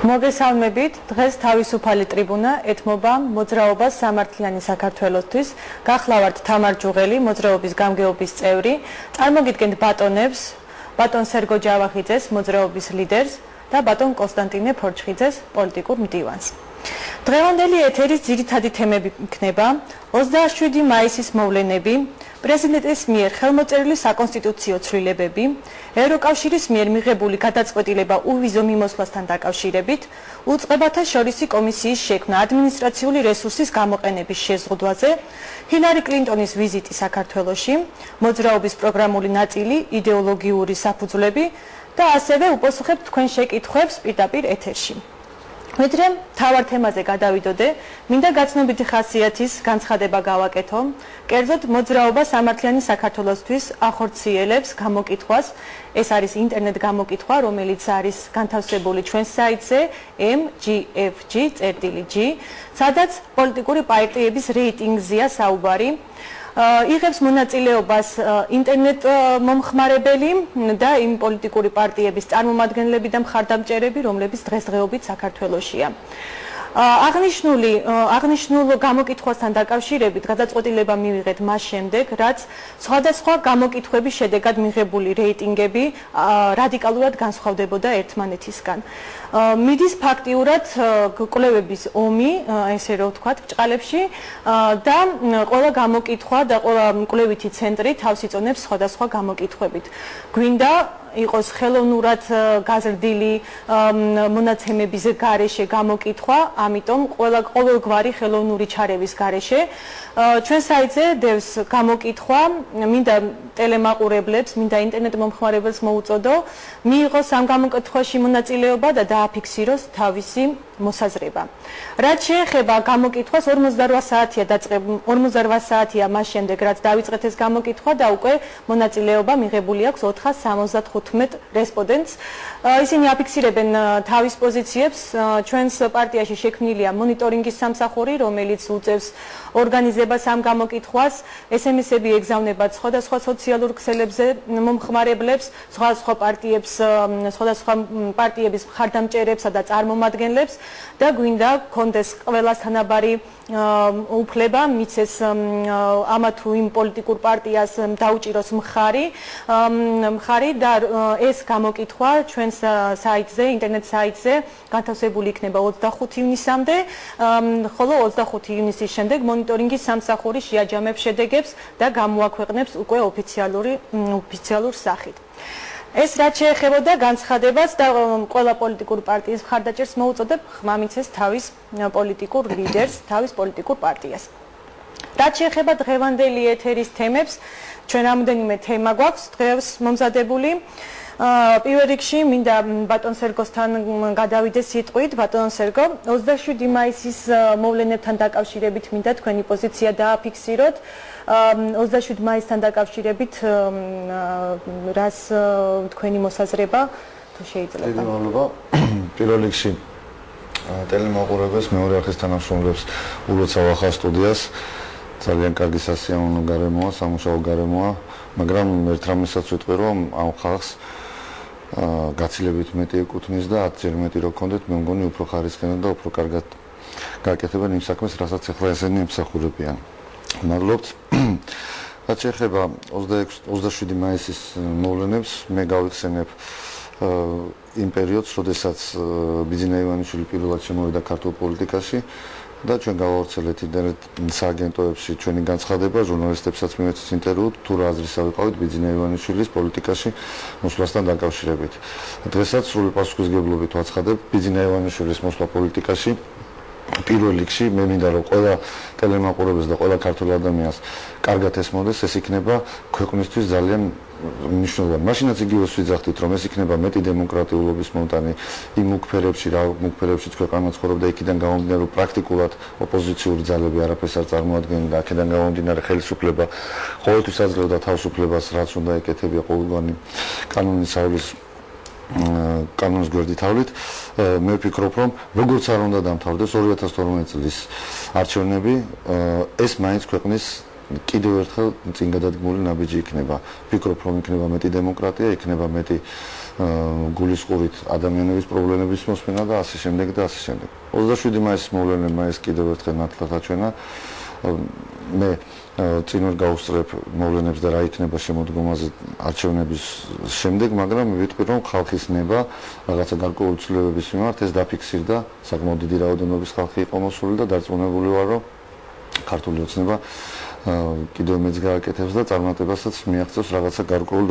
მოგესალმებით, დღეს თავისუფალი ტრიბუნა ეთმობა მოძრაობას სამართლიანი საქართველოსთვის. გახლავართ თამარ ჯუღელი, მოძრაობის გამგეობის წევრი. წარმოგიდგენთ ბატონებს, ბატონ სერგო ჯავახიძეს, მოძრაობის ლიდერს და ბატონ კონსტანტინე ფორჩხიძეს, პოლიტიკურ მდივანს. დღევანდელი ეთერის ძირითადი თემები იქნება 27 მაისის მოვლენები, პრეზიდენტის მიერ ხელმოწერილი საკონსტიტუციო ცვლილებები, ევროკავშირის მიერ მიღებული გადაწყვეტილება უვიზო მიმოსვლასთან დაკავშირებით, უწყებათა შორისი კომისიის შექმნა ადმინისტრაციული რესურსის გამოყენების შეზღუდვაზე, ჰილარი კლინტონის ვიზიტი საქართველოში, მოძრაობის პროგრამული ნაწილი, იდეოლოგიური საფუძვლები და ასევე უპასუხებთ თქვენ შეკითხვებს პირდაპირ ეთერში. ვიდრე მთავარ თემაზე გადავიდოდე, მინდა გაცნობიტი ხასიათის განცხადება გავაკეთო, კერძოდ მოძრაობა სამართლიანი საქართველოსთვის ახორციელებს გამოკითხვას, ეს არის ინტერნეტ გამოკითხვა, რომელიც არის განთავსებული ჩვენ საიტზე mgfg.g, სადაც პოლიტიკური პარტიების რეიტინგზეა საუბარი. იღებს მონაწილეობას ინტერნეტ მომხმარებელი და იმ პოლიტიკური პარტიების წარმომადგენლები და მხარდამჭერები, რომლებიც დღესდღეობით საქართველოშია. აღნიშნულ გამოკითხვასთან დაკავშირებით გადაწყვეტილება მივიღეთ მას შემდეგ, რაც სხვადასხვა გამოკითხვების შედეგად მიღებული რეიტინგები რადიკალურად განსხვავდებოდა ერთმანეთისგან. მიდის ფაქტიურად კვლევების ომი, ესე რომ ვთქვათ, ბრჭყალებში და ყველა გამოკითხვა და ყველა კვლევითი ცენტრი თავს იწონებს სხვადასხვა გამოკითხვებით. გვინდა იყოს ხელოვნურად გაზრდილი მონაცემების გარეშე გამოკითხვა, ამიტომ ყოველგვარი ხელოვნური ჩარევის გარეშე ჩვენ საიტზე დევს გამოკითხვა, მინდა ტელემაყურებლებს, მინდა ინტერნეტ მომხმარებელს მოუწოდო, მიიღოს ამ გამოკითხვაში მონაწილეობა და დააფიქსიროს თავისი მოსაზრება. რაც შეეხება გამოკითხვას, 48 საათია მას შემდეგ, რაც დავიწყეთ ეს გამოკითხვა და უკვე მონაწილეობა მიღებული აქვს 475 რესპონდენტს. ისინი აფიქსირებენ თავის პოზიციებს. ჩვენს პარტიაში შექმნილია მონიტორინგის სამსახური, რომელიც უწევს ორგანიზებას ამ გამოკითხვას. SMS-ები ეგზავნებათ სხვადასხვა სოციალურ ქსელებზე მომხმარებლებს, სხვადასხვა პარტიების მხარდამჭერებსა და წარმომადგენლებს და გვინდა გქონდეს ყველას თანაბარი უფლება, მიცეს ამა თუ იმ პოლიტიკურ პარტიას დაუჭიროს მხარი და ეს გამოკითხვა ჩვენ საიტზე, ინტერნეტ საიტზე განთავსებული იქნება 25 ივნისამდე, ხოლო 25 ივნისის შემდეგ მონიტორინგის სამსახური შეაჯამებს შედეგებს და გამოაქვეყნებს უკვე ოფიციალურ სახით. ეს რაც შეეხებოდა განცხადებას და ყველა პოლიტიკური პარტიის მხარდაჭერს მოუწოდებ ხმა მიცეს თავის პოლიტიკურ ლიდერს, თავის პოლიტიკურ პარტიას. რაც შეეხება დღევანდელი ეთერის თემებს, ჩვენ რამოდენიმე თემა გვაქვს დღეს მომზადებული. პირველ რიგში მინდა ბატონ სერგოსთან გადავიდე სიტყვით. ბატონ სერგო, 27 მაისის მოვლენებთან დაკავშირებით მინდა თქვენი პოზიცია დააფიქსიროთ. 27 მაისთან დაკავშირებით რას თქვენი მოსაზრება თუ შეიძლება? მადლობა. პირველ რიგში ტელემაყურებელს, მეორე არხის თანამშრომლებს ულოცავ ახალ სტუდიას. ძალიან კარგი სასიამოვნო გარემოა, სამუშაო გარემოა, მაგრამ ერთ რამესაც ვიტყვი, რომ ამ ხალხს გაცილებით მეტი ეკუთვნის და 10-ჯერ მეტი რო გქონდეთ, მე მგონი უფრო ხარისხიან და უფრო კარგად გააკეთებენ იმ საქმეს, რასაც ახლა ესენი ემსახურებიან. მადლობთ. რაც შეეხება 27 მაისის მოვლენებს, მე გავიხსენებ იმ პერიოდს, როდესაც ბიძინა ივანიშვილი პირველად შემოვიდა ქართულ პოლიტიკაში და ჩვენ გავავრცელეთ ინტერნეტ სააგენტოებში ჩვენი განცხადება, ჟურნალისტებსაც მიმეცით ინტერვიუ, თუ რა აზრისა ვიყავით ბიძინა ივანიშვილის პოლიტიკაში მოსვლასთან დაკავშირებით. დღესაც სრული პასუხისმგებლობით ვაცხადებ ბიძინა ივანიშვილის მოსვლა პოლიტიკაში. პირველ რიგში მე მინდა რომ ყველა ტელემაყურებელს და ყველა ქართულ ადამიანს კარგად ესმოდეს, ეს იქნება ქვეყნისთვის ძალიან მნიშვნელოვანი. მაშინაც იგივეს ვიძახდით, რომ ეს იქნება მეტი დემოკრატიულობის მომტანი იმ მუქფერებშიც ქვეყანა ცხოვრობდა, იქიდან გამომდინარე, რომ პრაქტიკულად ოპოზიციური ძალები არაფერს არ წარმოადგენდა, აქედან გამომდინარე ხელისუფლება ყოველთვის აძლევდა თავისუფლებას, რაც უნდა ეკეთებია ყოველგვარი კანონის ავლის კანონის გვერდითავლით. მე ვფიქრობ, რომ როგორც არ უნდა დამთავრდეს 2012 წლის არჩევნები, ეს მაინც ქვეყნის კიდევ ერთხელ წინ გადადგმული ნაბიჯი იქნება. ვფიქრობ, რომ იქნება მეტი დემოკრატია, იქნება მეტი გულისყურით ადამიანების პრობლემების მოსმენა და ასე შემდეგ და ასე შემდეგ. 27 მაისის მოვლენებმა ეს კიდევ ერთხელ ნათლად აჩვენა. მე წინ ვერ გავუსწრებ მოვლენებს და რა იქნება შემოდგომაზე არჩევნების შემდეგ, მაგრამ ვიტყვი, რომ ხალხის ნება რაღაცა გარკვეული ცვლილებების მიმართ ეს დაფიქსირდა, საკმაოდ დიდი რაოდენობის ხალხი იყო მოსული და დარწმუნებული ვარ, რომ ქართული ოცნება კიდევ მეც გააკეთებს და წარმატებასაც მიაღწევს რაღაცა გარკვეულ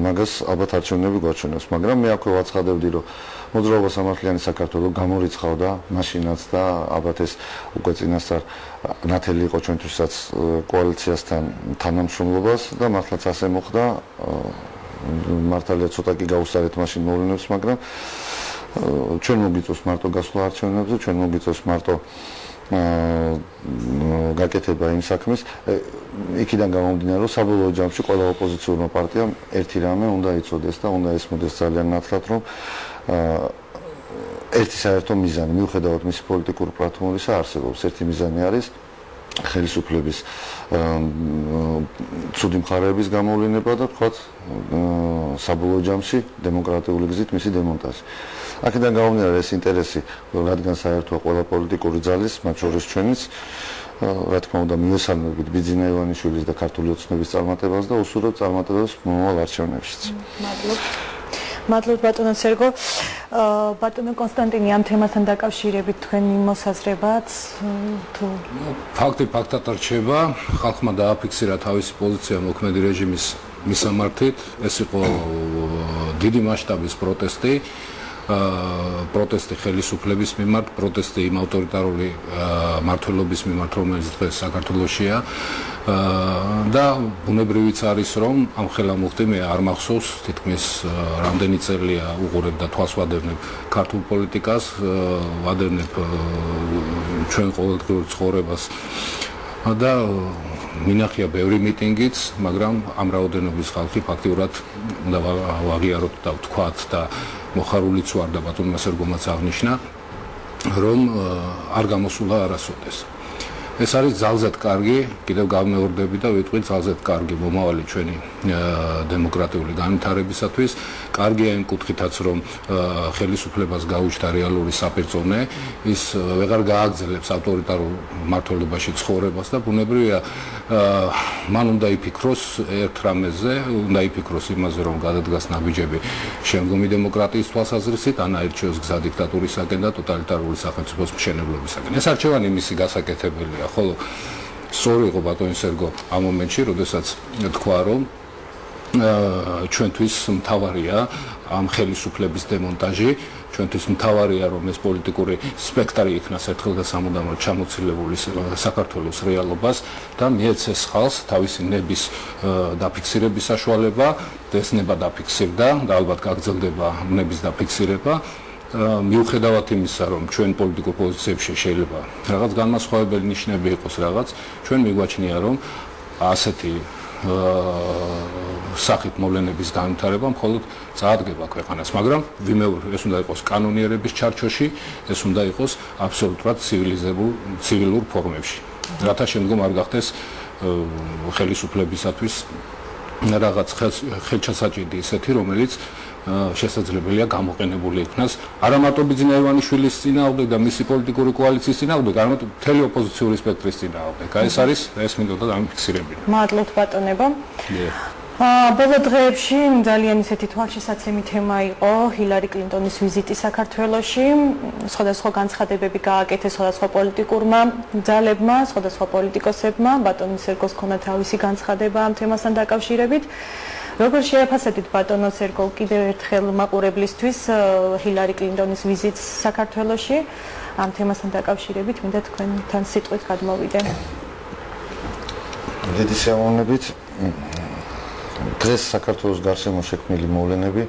მაგას ალბათ არჩევნები გვაჩვენებს, მაგრამ მე აქვე ვაცხადებდი, რომ მოძრაობა სამართლიანი საქართველო გამორიცხავდა მაშინაც და ალბათ ეს უკვე წინასწარ ნათელი იყო ჩვენთვისაც კოალიციასთან თანამშრომლობას და მართლაც ასე მოხდა. მართალია ცოტა კი გავუსწარეთ მაშინ მოვლენებს, მაგრამ ჩვენ მოგიწევს მარტო გასვლა არჩევნებზე, ჩვენ მოგიწევს მარტო გაკეთება იმ საქმის. იქიდან გამომდინარე, რომ საბოლოო ჯამში ყველა ოპოზიციურმა პარტიამ ერთი რამე უნდა იცოდეს და უნდა ესმოდეს ძალიან ნათლად, რომ ერთი საერთო მიზანი, მიუხედავად მისი პოლიტიკური პლატფორმისა, არსებობს ერთი მიზანი არის ხელისუფლების ცუდი მხარეების გამოვლინება და თქვათ საბოლოო ჯამში დემოკრატიული გზით მისი დემონტაჟი. აქედან გამომდინარე ეს ინტერესი, რადგან საერთოა ყველა პოლიტიკური ძალის, მათ შორის ჩვენიც, რა თქმა უნდა, მივესალმებით ბიძინა ივანიშვილის და ქართული ოცნების წარმატებას და უსურვებთ წარმატებას მომავალ არჩევნებშიც. მადლობთ ბატონო სერგო. ბატონო კონსტანტინე, ამ თემასთან დაკავშირებით თქვენი მოსაზრებაც თუ ფაქტად რჩება, ხალხმა დააფიქსირა თავისი პოზიცია მოქმედი რეჟიმის მისამართით. ეს იყო დიდი მასშტაბის პროტესტი ხელისუფლების მიმართ, პროტესტი იმ ავტორიტარული მმართველობის მიმართ, რომელიც დღეს საქართველოშია. და ბუნებრივიც არის, რომ ამ ხელამუხტი მე არ მახსოვს, თითქმის რამდენი წელია უყურებ და თვალს ვადევნებ ქართულ პოლიტიკას, ვადევნებ ჩვენ ყოველდღიურ ცხოვრებას და მინახია ბევრი მიტინგიც, მაგრამ ამ რაოდენობის ხალხი ფაქტიურად უნდა ვაღიაროთ და ვთქვათ და მოხარულიც ვარ და ბატონმა სერგომაც აღნიშნა, რომ არ გამოსულა არასოდეს. ეს არის ძალზედ კარგი, კიდევ გავმეორდები და ვიტყვი ძალზედ კარგი მომავალი ჩვენი დემოკრატიული განვითარებისათვის. კარგია იმ კუთხითაც, რომ ხელისუფლებას გაუჩნდა რეალური საპირწონე, ის ვეღარ გააგრძელებს ავტორიტარულ მმართველობაში ცხოვრებას და ბუნებრივია მან უნდა იფიქროს ერთ რამეზე, უნდა იფიქროს იმაზე, რომ გადადგას ნაბიჯები შემდგომი დემოკრატიის თვალსაზრისით, ან აირჩიოს გზა დიქტატურისაკენ და ტოტალიტარული სახელმწიფოს მშენებლობისაკენ. ეს არჩევანი მისი გასაკეთებელია. ხოლო სწორი იყო ბატონი სერგო ამ მომენტში, როდესაც თქვა, რომ ჩვენთვის მთავარია ამ ხელისუფლების დემონტაჟი, ჩვენთვის მთავარია, რომ ეს პოლიტიკური სპექტრი იქნას ერთხელ და სამუდამოდ ჩამოცილებული საქართველოს რეალობას და მიეცეს ხალხს თავისი ნების დაფიქსირების საშუალება, ეს ნება დაფიქსირდა და ალბათ გაგრძელდება ნების დაფიქსირება. მიუხედავად იმისა, რომ ჩვენ პოლიტიკურ პოზიციებში შეიძლება რაღაც განმასხვავებელი ნიშნები იყოს რაღაც, ჩვენ მიგვაჩნია, რომ ასეთი სახით მოვლენების განვითარება მხოლოდ წაადგება ქვეყანას, მაგრამ ვიმეორე, ეს უნდა იყოს კანონიერების ჩარჩოში, ეს უნდა იყოს აბსოლუტურად ცივილურ ფორმებში. რათა შემდგომ არ გახდეს ხელისუფლებისათვის რაღაც ხელჩასაჭიდი ისეთი, რომელიც შესაძლებელია გამოყენებული იქნას არა მარტო ბიძინა ივანიშვილის წინააღმდეგ და მისი პოლიტიკური კოალიციის წინააღმდეგ, არამედ მთელი ოპოზიციური სპექტრის წინააღმდეგ. ეს არის ეს მინდოდა დამიფიქსირებინა. მადლობთ ბატონებო. ბოლო დღეებში ძალიან ისეთი თვალშისაცემი თემა იყო ჰილარი კლინტონის ვიზიტი საქართველოში. სხვადასხვა განცხადებები გააკეთეს სხვადასხვა პოლიტიკურმა ძალებმა, სხვადასხვა პოლიტიკოსებმა. ბატონი სერგოს ქონა თავისი განცხადება ამ თემასთან დაკავშირებით. როგორ შეაფასებთ ბატონო სერგო კიდევ ერთხელ მაყურებლისთვის ჰილარი კლინტონის ვიზიტს საქართველოში? ამ თემასთან დაკავშირებით მინდა თქვენთან სიტყვით გადმოვიდე. დიდი სიამოვნებით. დღეს საქართველოს გარშემო შექმნილი მოვლენები,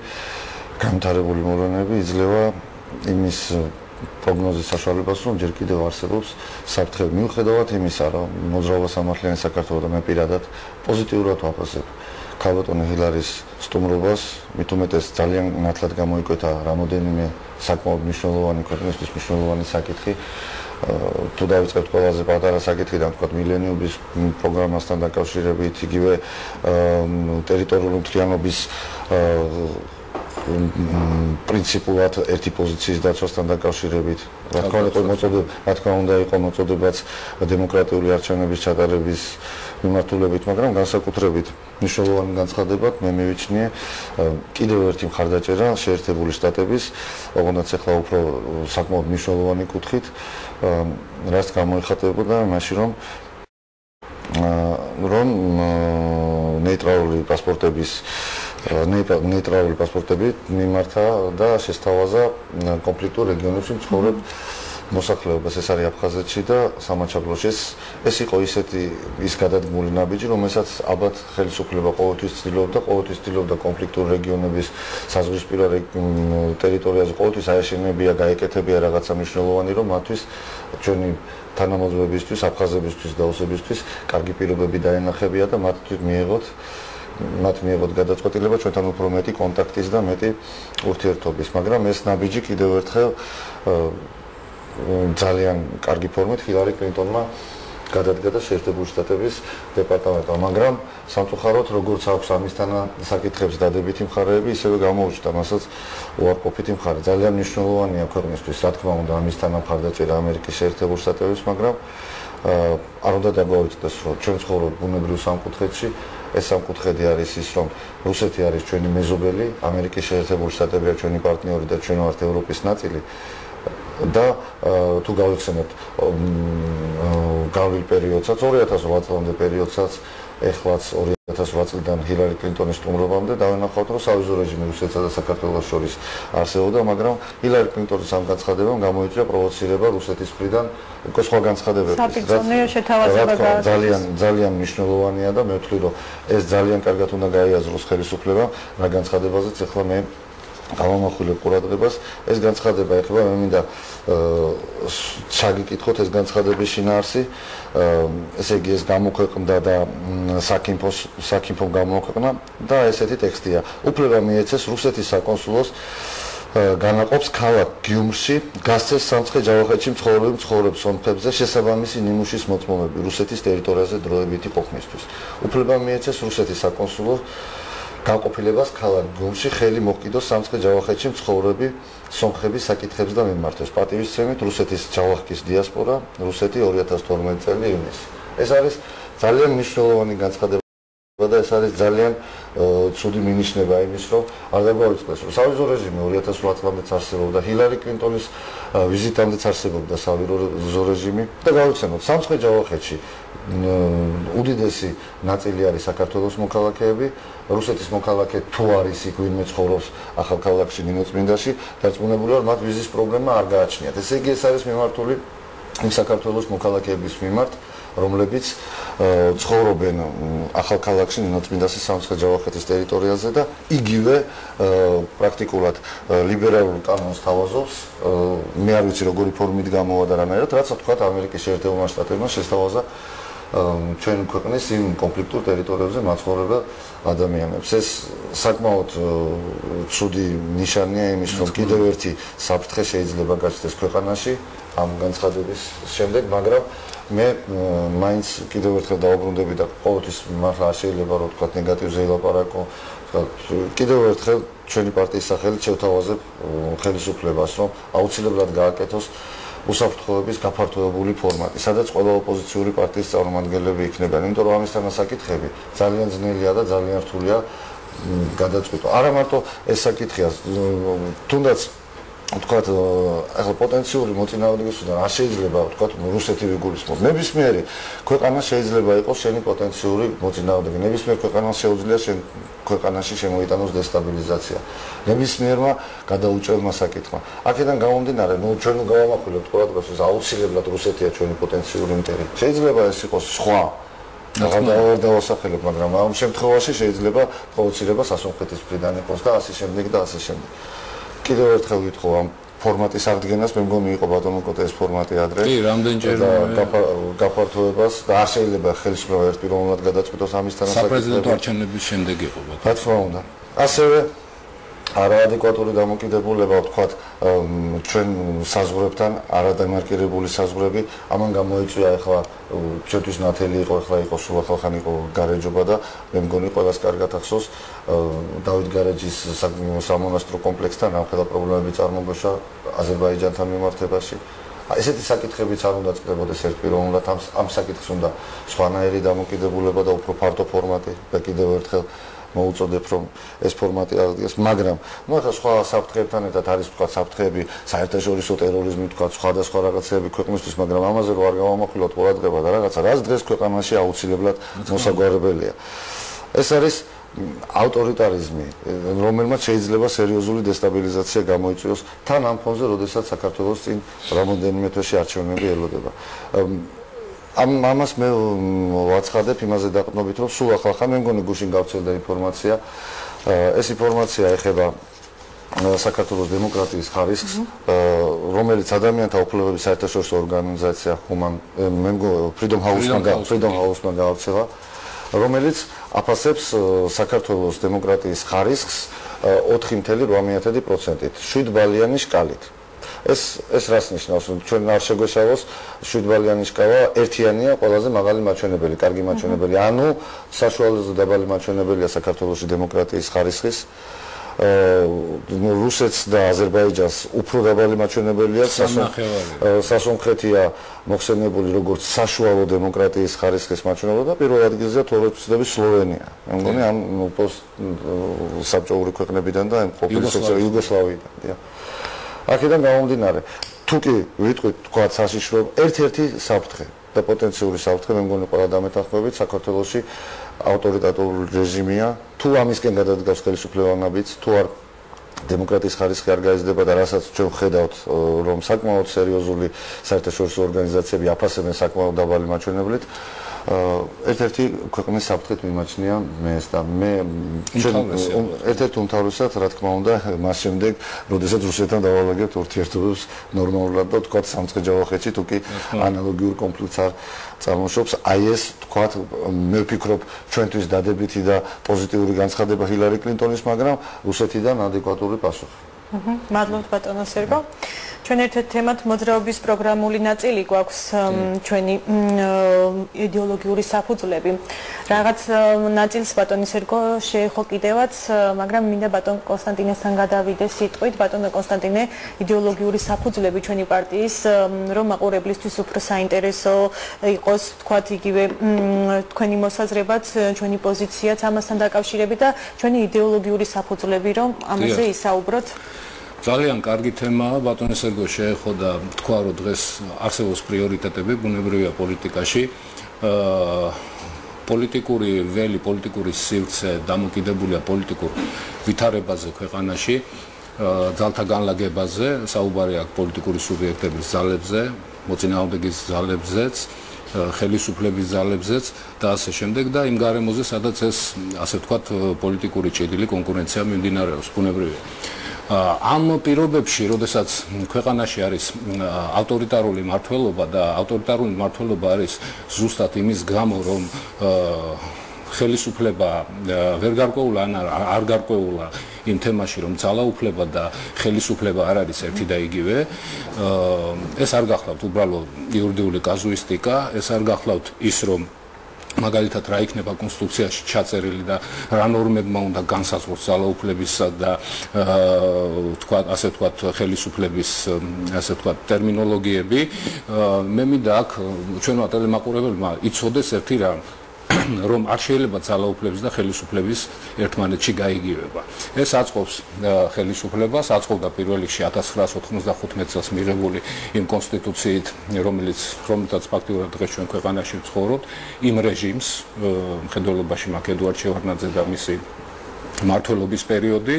განვითარებული მოვლენები იძლევა იმის პროგნოზის საშუალებას, რომ ჯერ კიდევ არსებობს საფრთხე. მიუხედავად იმისა, რომ მოძრაობა სამართლიანი საქართველო და მე პირადად პოზიტიურად ვაფასებ ქალბატონი ჰილარის სტუმრობას, მით უმეტეს ძალიან ნათლად გამოიკვეთა რამოდენიმე საკმაოდ მნიშვნელოვანი ქვეყნისთვის მნიშვნელოვანი საკითხი. თუ დავიწყებთ ყველაზე პატარა საკითხიდან, თქვათ მილენიუმის პროგრამასთან დაკავშირებით, იგივე ტერიტორიული მთლიანობის პრინციპულად ერთი პოზიციის დაცვასთან დაკავშირებით, რა თქმა უნდა იყო მოწოდებაც დემოკრატიული არჩევნების ჩატარების მიმართულებით, მაგრამ განსაკუთრებით მნიშვნელოვანი განცხადებად მე მივიჩნიე კიდევ ერთი მხარდაჭერა შეერთებული შტატების, ოღონდ ახლა უფრო საკმაოდ მნიშვნელოვანი კუთხით, რაც გამოიხატებოდა მაშინ რომ ნეიტრალური პასპორტები მიმართა და შესთავაზა კონფლიქტურ რეგიონებში მცხოვრებ მოსახლეობას. ეს არის აფხაზეთში და სამაჩაბლოში. ეს იყო ის გადადგმული ნაბიჯი, რომელსაც ალბათ ხელისუფლება ყოველთვის ცდილობდა კონფლიქტურ რეგიონების საზღვრისპირა ტერიტორიაზე ყოველთვის აეშენებია, გაეკეთებია რაღაცა მნიშვნელოვანი, რომ მათთვის ჩვენი თანამოძღვრებისთვის, აფხაზებისთვის და ოსებისთვის კარგი პირობები დაენახებია და მათ მიიღოთ გადაწყვეტილება ჩვენთან უფრო მეტი კონტაქტის და მეტი ურთიერთობის, მაგრამ ეს ნაბიჯი კიდევ ერთხელ ძალიან კარგი ფორმით ჰილარი კლინტონმა გადადგა და შეერთებული შტატების დეპარტამენტმა, მაგრამ სამწუხაროდ როგორც აქვს ამისთან საკითხებს დადებითი მხარეები, ისევე გამოუჩნდა მასაც უარყოფითი მხარე. ძალიან მნიშვნელოვანია ქვეყნისთვის, რა თქმა უნდა, ამისთან მხარდაჭერა ამერიკის შეერთებულ შტატების, მაგრამ არ უნდა დაგვაუწყდეს, რომ ჩვენ ცხოვრობთ ბუნებრივ სამკუთხედში. ეს სამკუთხედი არის ის, რომ რუსეთი არის ჩვენი მეზობელი, ამერიკის შეერთებული შტატებია ჩვენი პარტნიორი და ჩვენ ვართ ევროპის ნაწილი. და თუ გავიხსენებთ გავლილ პერიოდსაც 2008 წლამდე პერიოდსაც ეხლაც 2008 წლიდან ჰილარი კლინტონის სტუმრობამდე დავენახავთ რომ სავიზო რეჟიმი რუსეთსა და საქართველოს შორის არსებობდა, მაგრამ ჰილარი კლინტონის ამ განცხადებამ გამოიწვია პროვოცირება რუსეთის მხრიდან უკვე სხვა განცხადებების. საფრთხეა შეთავაზება ძალიან მნიშვნელოვანია და მე ვთვლი რომ ეს ძალიან კარგად უნდა გაიაზროს ხელისუფლებამ, რა განცხადებაზეც ეხლა მე გამომახვილებ ყურადღებას. ეს განცხადება ეხება მე მინდა ჩაგიკითხოთ ეს განცხადების შინაარსი, ესე იგი ეს გამოქვეყნდა და საკინფომ გამოქვეყნა და ესეთი ტექსტია. უფლება მიეცეს რუსეთის საკონსულოს განაყოფს ქალაქ გიუმრში გასცეს სამცხე-ჯავახეთში მცხოვრებ სომხებზე შესაბამისი ნიმუშის მოწმობები რუსეთის ტერიტორიაზე დროებითი ყოფნისთვის. უფლება მიეცეს რუსეთის საკონსულოს განყოფილებას ქალაქ გიუმრში ხელი მოჰკიდოს სამცხე-ჯავახეთში მცხოვრები სომხების საკითხებს და მიმართოს. პატივისცემით რუსეთის ჯავახეთის დიასპორა, რუსეთი 2012 წელი ივნისი. ეს არის ძალიან მნიშვნელოვანი განცხადება და ეს არის ძალიან ცუდი მინიშნება იმის, რომ არ დაგვაუწყდეს, რომ სავიზო რეჟიმი 2008 წლამდეც არსებობდა, ჰილარი კლინტონის ვიზიტამდეც არსებობდა სავიზო რეჟიმი და გავიხსენოთ, სამცხე-ჯავახეთში უდიდესი ნაწილი არის საქართველოს მოქალაქეები, რუსეთის მოქალაქე თუ არის იქ ვინმე ცხოვრობს ახალქალაქში ნინოწმინდაში, დარწმუნებულია რომ მათ ვიზის პრობლემა არ გააჩნიათ. ესე იგი ეს არის მიმართული იმ საქართველოს მოქალაქეების მიმართ, რომლებიც ცხოვრობენ ახალქალაქში ნინოწმინდასის სამცხე-ჯავახეთის ტერიტორიაზე და იგივე პრაქტიკულად ლიბერალურ კანონს თავაზობს. მე არ ვიცი როგორი ფორმით გამოვა და რანაირად, რაც თქვათ ამერიკის შეერთებულმა შტატებმა შესთავაზა ჩვენ ქვეყნის იმ კონფლიქტურ ტერიტორიებზე მაცხოვრებელ ადამიანებს. ეს საკმაოდ ცუდი ნიშანია იმის, რომ კიდევ ერთი საფრთხე შეიძლება გაჩნდეს ქვეყანაში ამ განცხადების შემდეგ, მაგრამ მე მაინც კიდევ ერთხელ დავუბრუნდები და ყოველთვის მართლა შეიძლება რომ თქვა ნეგატივზე ელაპარაკო. კიდევ ერთხელ ჩვენი პარტიის სახელით შევთავაზებ ხელისუფლებას, რომ აუცილებლად გააკეთოს უსაფრთხოების გაფართოებული ფორმატი, სადაც ყველა ოპოზიციური პარტიის წარმომადგენლები იქნებიან, იმიტომ რომ ამისთან საკითხები ძალიან ძნელია და ძალიან რთულია გადაწყვეტო. არა მარტო ეს საკითხია, თუნდაც ვთქვათ, ახლა პოტენციური მოწინააღმდეგეებისგან არ შეიძლება ვთქვათ რუსეთი ვიგულისხმოთ. ნებისმიერი ქვეყანა შეიძლება იყოს შენი პოტენციური მოწინააღმდეგე. ნებისმიერ ქვეყანას შეუძლია შენ ქვეყანაში შემოიტანოს დესტაბილიზაცია. ნებისმიერმა გადაუჭრელმა საკითხმა. აქედან გამომდინარე, ჩვენ გავამახვილებთ ყურადღებას, რომ აუცილებლად რუსეთია ჩვენი პოტენციური მტერი. შეიძლება ეს იყოს სხვა აღარ დავასახელებ, მაგრამ ამ შემთხვევაში შეიძლება პროვოცირება სასონხეთის მხრიდან იყოს და ასე შემდეგ და ასე შემდეგ. კიდევ ერთხელ ვითხოვ ამ ფორმატის აღდგენას მე მგონი იყო ბატონო კოტე ეს ფორმატი ადრე. კი, რამდენჯერ გაფართოებას და არ შეიძლება ხელისუფლება ერთპიროვნულად გადაწყვიტოს ამისთან საპრეზიდენტო არჩევნების შემდეგ იყო ბატონო. რა თქმა უნდა. ასევე არაადეკვატური დამოკიდებულება ვთქვათ ჩვენ საზღვრებთან არადემარკირებული საზღვრები ამან გამოიწვია ახლა ჩვენთვის ნათელი იყო ახლა იყო სულ ახალხანი იყო გარეჯობა და მე მგონი ყველას კარგად ახსოვს დავით გარეჯის სამონასტრო კომპლექსთან ამხელა პრობლემები წარმოგვეშვა აზერბაიჯანთან მიმართებაში ესეთი საკითხებიც არ უნდა წდებოდეს ერთპიროვნულად ამ საკითხს უნდა სხვანაირი დამოკიდებულება და უფრო ფართო ფორმატი და კიდევ ერთხელ მოუწოდებ რომ ეს ფორმატი აღდგეს, მაგრამ ნუ ახლა სხვა საფრთხეებთან ერთად არის თქვა საფრთხეები, საერთაშორისო ტერორიზმი თქვა, სხვადასხვა რაღაცეები ქვეყნისთვის, მაგრამ ამაზე რო არ გავამახვილოთ ყურადღება და რაღაცა, რაც დღეს ქვეყანაში აუცილებლად მოსაგვარებელია. ეს არის ავტორიტარიზმი, რომელმაც შეიძლება სერიოზული დესტაბილიზაცია გამოიწვიოს თან ამ ფონზე, როდესაც საქართველოს წინ რამოდენიმე თვეში არჩევნები ელოდება. ამას მე ვაცხადებ იმაზე დაყრდნობით რომ სულ ახალხან მე მგონი გუშინ გავცელდა ინფორმაცია ეს ინფორმაცია ეხება საქართველოს დემოკრატიის ხარისხს რომელიც ადამიანთა უფლებების საერთაშორისო ორგანიზაცია მე მგონი Freedom House-მა გავრცელა რომელიც აფასებს საქართველოს დემოკრატიის ხარისხს 4.8%-ით 7 ბალიანი შკალით ეს რას ნიშნავს? ჩვენ არ შეგვეშალოს 7 ბალიანი შკალა ერთიანია ყველაზე მაღალი მაჩვენებელი, კარგი მაჩვენებელი. ანუ საშუალოზე დაბალი მაჩვენებელია საქართველოს დემოკრატიის ხარისხის. რუსეთს და აზერბაიჯანს უფრო დაბალი მაჩვენებელია, სასონხეთია მოხსენებული როგორც საშუალო დემოკრატიის ხარისხის მაჩვენებელი და პირველ ადგილზეა თორემ სლოვენია. მე მგონი ამ პოსტ საბჭოური ქვეყნებიდან და ყოფილი იუგოსლავიიდან. აქედან გამომდინარე, თუ კი ვიტყვით თქვა საშიშროება, ერთ-ერთი საფრთხე და პოტენციური საფრთხე მე მგონი ყველა დამეთანხმებით საქართველოში ავტორიტარული რეჟიმია, თუ ამისკენ გადადგავს ხელისუფლებანებიც, თუ არ დემოკრატიის ხარისხი არ გაიზრდება და რასაც ჩვენ ვხედავთ, რომ საკმაოდ სერიოზული საერთაშორისო ორგანიზაციები აფასებენ საკმაოდ დაბალი მაჩვენებლით, ერთ-ერთი ქვეყნის საფრთხეთ მიმაჩნია მე და მე ერთ-ერთი უმთავრესად რა თქმა უნდა მას შემდეგ როდესაც რუსეთთან დავალაგებთ ურთიერთობებს ნორმალურად და თქვათ სამწყე-ჯავახეთში თუ კი ანალოგიურ კონფლიქტს არ წარმოშობს აი ეს თქვათ მე ვფიქრობ ჩვენთვის დადებითი და პოზიტიური განცხადება ჰილარი კლინტონის მაგრამ რუსეთიდან ადეკვატური პასუხი მადლობთ ბატონო სერგო ჩვენ ერთ-ერთ თემად მოძრაობის პროგრამული ნაწილი გვაქვს ჩვენი იდეოლოგიური საფუძვლები. რაღაც ნაწილს ბატონი სერგო შეეხო კიდევაც, მაგრამ მინდა ბატონ კონსტანტინესთან გადავიდე სიტყვით. ბატონო კონსტანტინე, იდეოლოგიური საფუძვლები ჩვენი პარტიის, რომ მაყურებლისთვის უფრო საინტერესო იყოს, თქვათ იგივე თქვენი მოსაზრებაც, ჩვენი პოზიციაც ამასთან დაკავშირებით და ჩვენი იდეოლოგიური საფუძვლები, რომ ამაზე ისაუბროთ. ძალიან კარგი თემაა, ბატონო სერგო შეეხო და თქვა, რომ დღეს არსებობს პრიორიტეტები ბუნებრივია პოლიტიკაში. პოლიტიკური ველი, პოლიტიკური სივრცე დამოკიდებულია პოლიტიკურ ვითარებაზე ქვეყანაში, ძალთა განლაგებაზე, საუბარი აქვს პოლიტიკური სუბიექტების ძალებზე, მოწინააღმდეგის ძალებზეც, ხელისუფლების ძალებზეც და ასე შემდეგ და იმ გარემოზე, სადაც ეს ასე ვთქვათ, პოლიტიკური ჭიდილი კონკურენცია მიმდინარეობს ბუნებრივია. ამ პირობებში, როდესაც ქვეყანაში არის ავტორიტარული მმართველობა და ავტორიტარული მმართველობა არის ზუსტად იმის გამო, რომ ხელისუფლება ვერ გარკვეულა ან არ გარკვეულა იმ თემაში, რომ ძალაუფლება და ხელისუფლება არ არის ერთი და იგივე, ეს არ გახლავთ უბრალოდ იურიდიული კაზუისტიკა, ეს არ გახლავთ ის, რომ მაგალითად რა იქნება კონსტიტუციაში ჩაწერილი და რა ნორმებმა უნდა განსაზღვროს ძალაუფლებისა და ასე ვთქვათ ხელისუფლების ასე ვთქვათ ტერმინოლოგიები მე მინდა აქ ჩვენმა ტელემაყურებელმა იცოდეს ერთი რამ რომ არ შეიძლება ძალაუფლების და ხელისუფლების ერთმანეთში გაიგივება. ეს აწყობს ხელისუფლებას, აწყობდა პირველ რიგში 1995 წელს მიღებული იმ კონსტიტუციით, რომელთაც ფაქტიურად დღეს ჩვენ ქვეყანაში ვცხოვრობთ, იმ რეჟიმს, მხედველობაში მაკედუარ ჩევარდნაძე და მისი მმართველობის პერიოდი,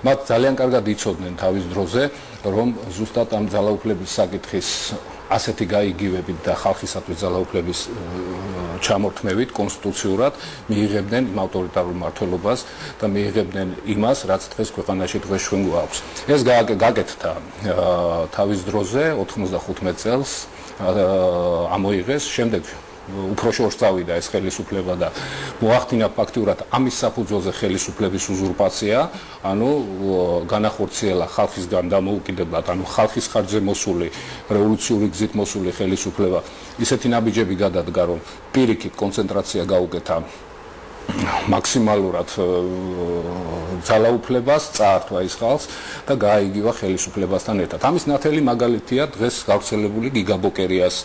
მათ ძალიან კარგად იცოდნენ თავის დროზე, რომ ზუსტად ამ ძალაუფლების საკითხის ასეთი გაიგივებით და ხალხისათვის ძალაუფლების ჩამორთმევით კონსტიტუციურად მიიღებდნენ იმ ავტორიტარულ მმართველობას და მიიღებდნენ იმას, რაც დღეს ქვეყანაში დღეს ჩვენ გვაქვს. ეს გაკეთდა თავის დროზე 95 წელს ამოიღეს, შემდეგ უფრო შორს წავიდა ეს ხელისუფლება და მოახდინა ფაქტიურად ამის საფუძველზე ხელისუფლების უზურპაცია, ანუ განახორციელა ხალხისგან დამოუკიდებლად, ანუ ხალხის ხარჯზე მოსული, რევოლუციური გზით მოსული ხელისუფლება ისეთი ნაბიჯები გადადგა, რომ პირიქით კონცენტრაცია გაუკეთა მაქსიმალურად ძალაუფლებას, წაართვა ის ხალხს და გააიგივა ხელისუფლებასთან ერთად. ამის ნათელი მაგალითია დღეს გავრცელებული გიგაბოკერიას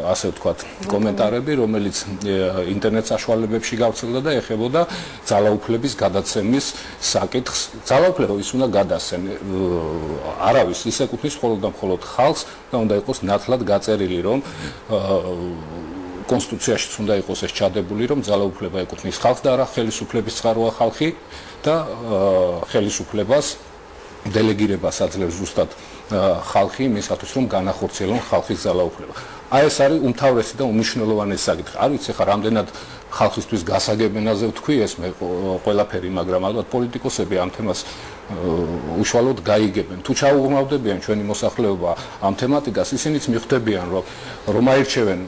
ასე ვთქვათ კომენტარები, რომელიც ინტერნეტ საშუალებებში გავრცელდა და ეხებოდა ძალაუფლების გადაცემის საკითხს. ძალაუფლება ვის უნდა გადასცენ? არავის ის ეკუთვნის მხოლოდ და მხოლოდ ხალხს და უნდა იყოს ნათლად გაწერილი, რომ კონსტიტუციაში უნდა იყოს ეს ჩადებული, რომ ძალაუფლება ეკუთვნის ხალხს და არა ხელისუფლების წყაროა ხალხი და ხელისუფლებას დელეგირებას აძლევს ზუსტად ხალხი იმისათვის, რომ განახორციელონ ხალხის ძალაუფლება. აი ეს არის უმთავრესი და უმნიშვნელოვანესი საკითხი. არ ვიცი ხა რამდენად ხალხისთვის გასაგებენაზე ვთქვი ეს მე ყველაფერი, მაგრამ ალბათ პოლიტიკოსები ამ თემას უშუალოდ გაიგებენ. თუ ჩაუღრმავდებიან ჩვენი მოსახლეობა ამ თემატიკას, ისინიც მიხვდებიან, რომ აირჩევენ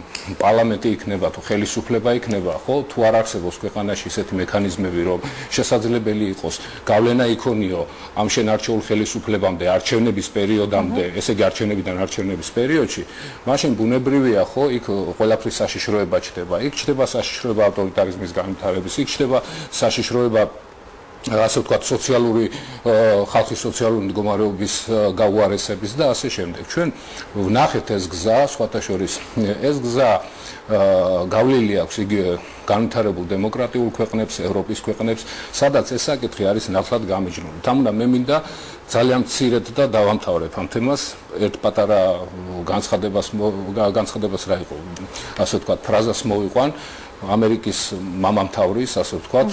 პარლამენტი იქნება თუ ხელისუფლება იქნება, ხო? თუ არ არსებობს ქვეყანაში ისეთი მექანიზმები, რომ შესაძლებელი იყოს გავლენა იქონიო ამ შენარჩეულ ხელისუფლებამდე, არჩევნების პერიოდამდე, ესე იგი არჩევნებიდან არჩევნების პერიოდში, მაშინ ბუნებრივია, ხო, იქ ყველაფრის საშიშროება ჩდება. იქ ჩდება საშიშროება ავტორიტარიზმის განვითარების, იქ ჩდება საშიშროება ასე ვთქვათ სოციალური ხალხის სოციალური მდგომარეობის გაუარესების და ასე შემდეგ. ჩვენ ვნახეთ ეს გზა, სხვათა შორის ეს გზა გავლილი აქვს იგივე განვითარებულ დემოკრატიულ ქვეყნებს, ევროპის ქვეყნებს, სადაც ეს საკითხი არის ნათლად გამიჯნული. თამ უნდა მე მინდა ძალიან მცირედ და დავამთავრებ ამ თემას, ერთ პატარა განცხადებას რა იყო, ასე ვთქვათ, ფრაზას მოვიყვან ამერიკის მამამთავრის, ასე ვთქვათ,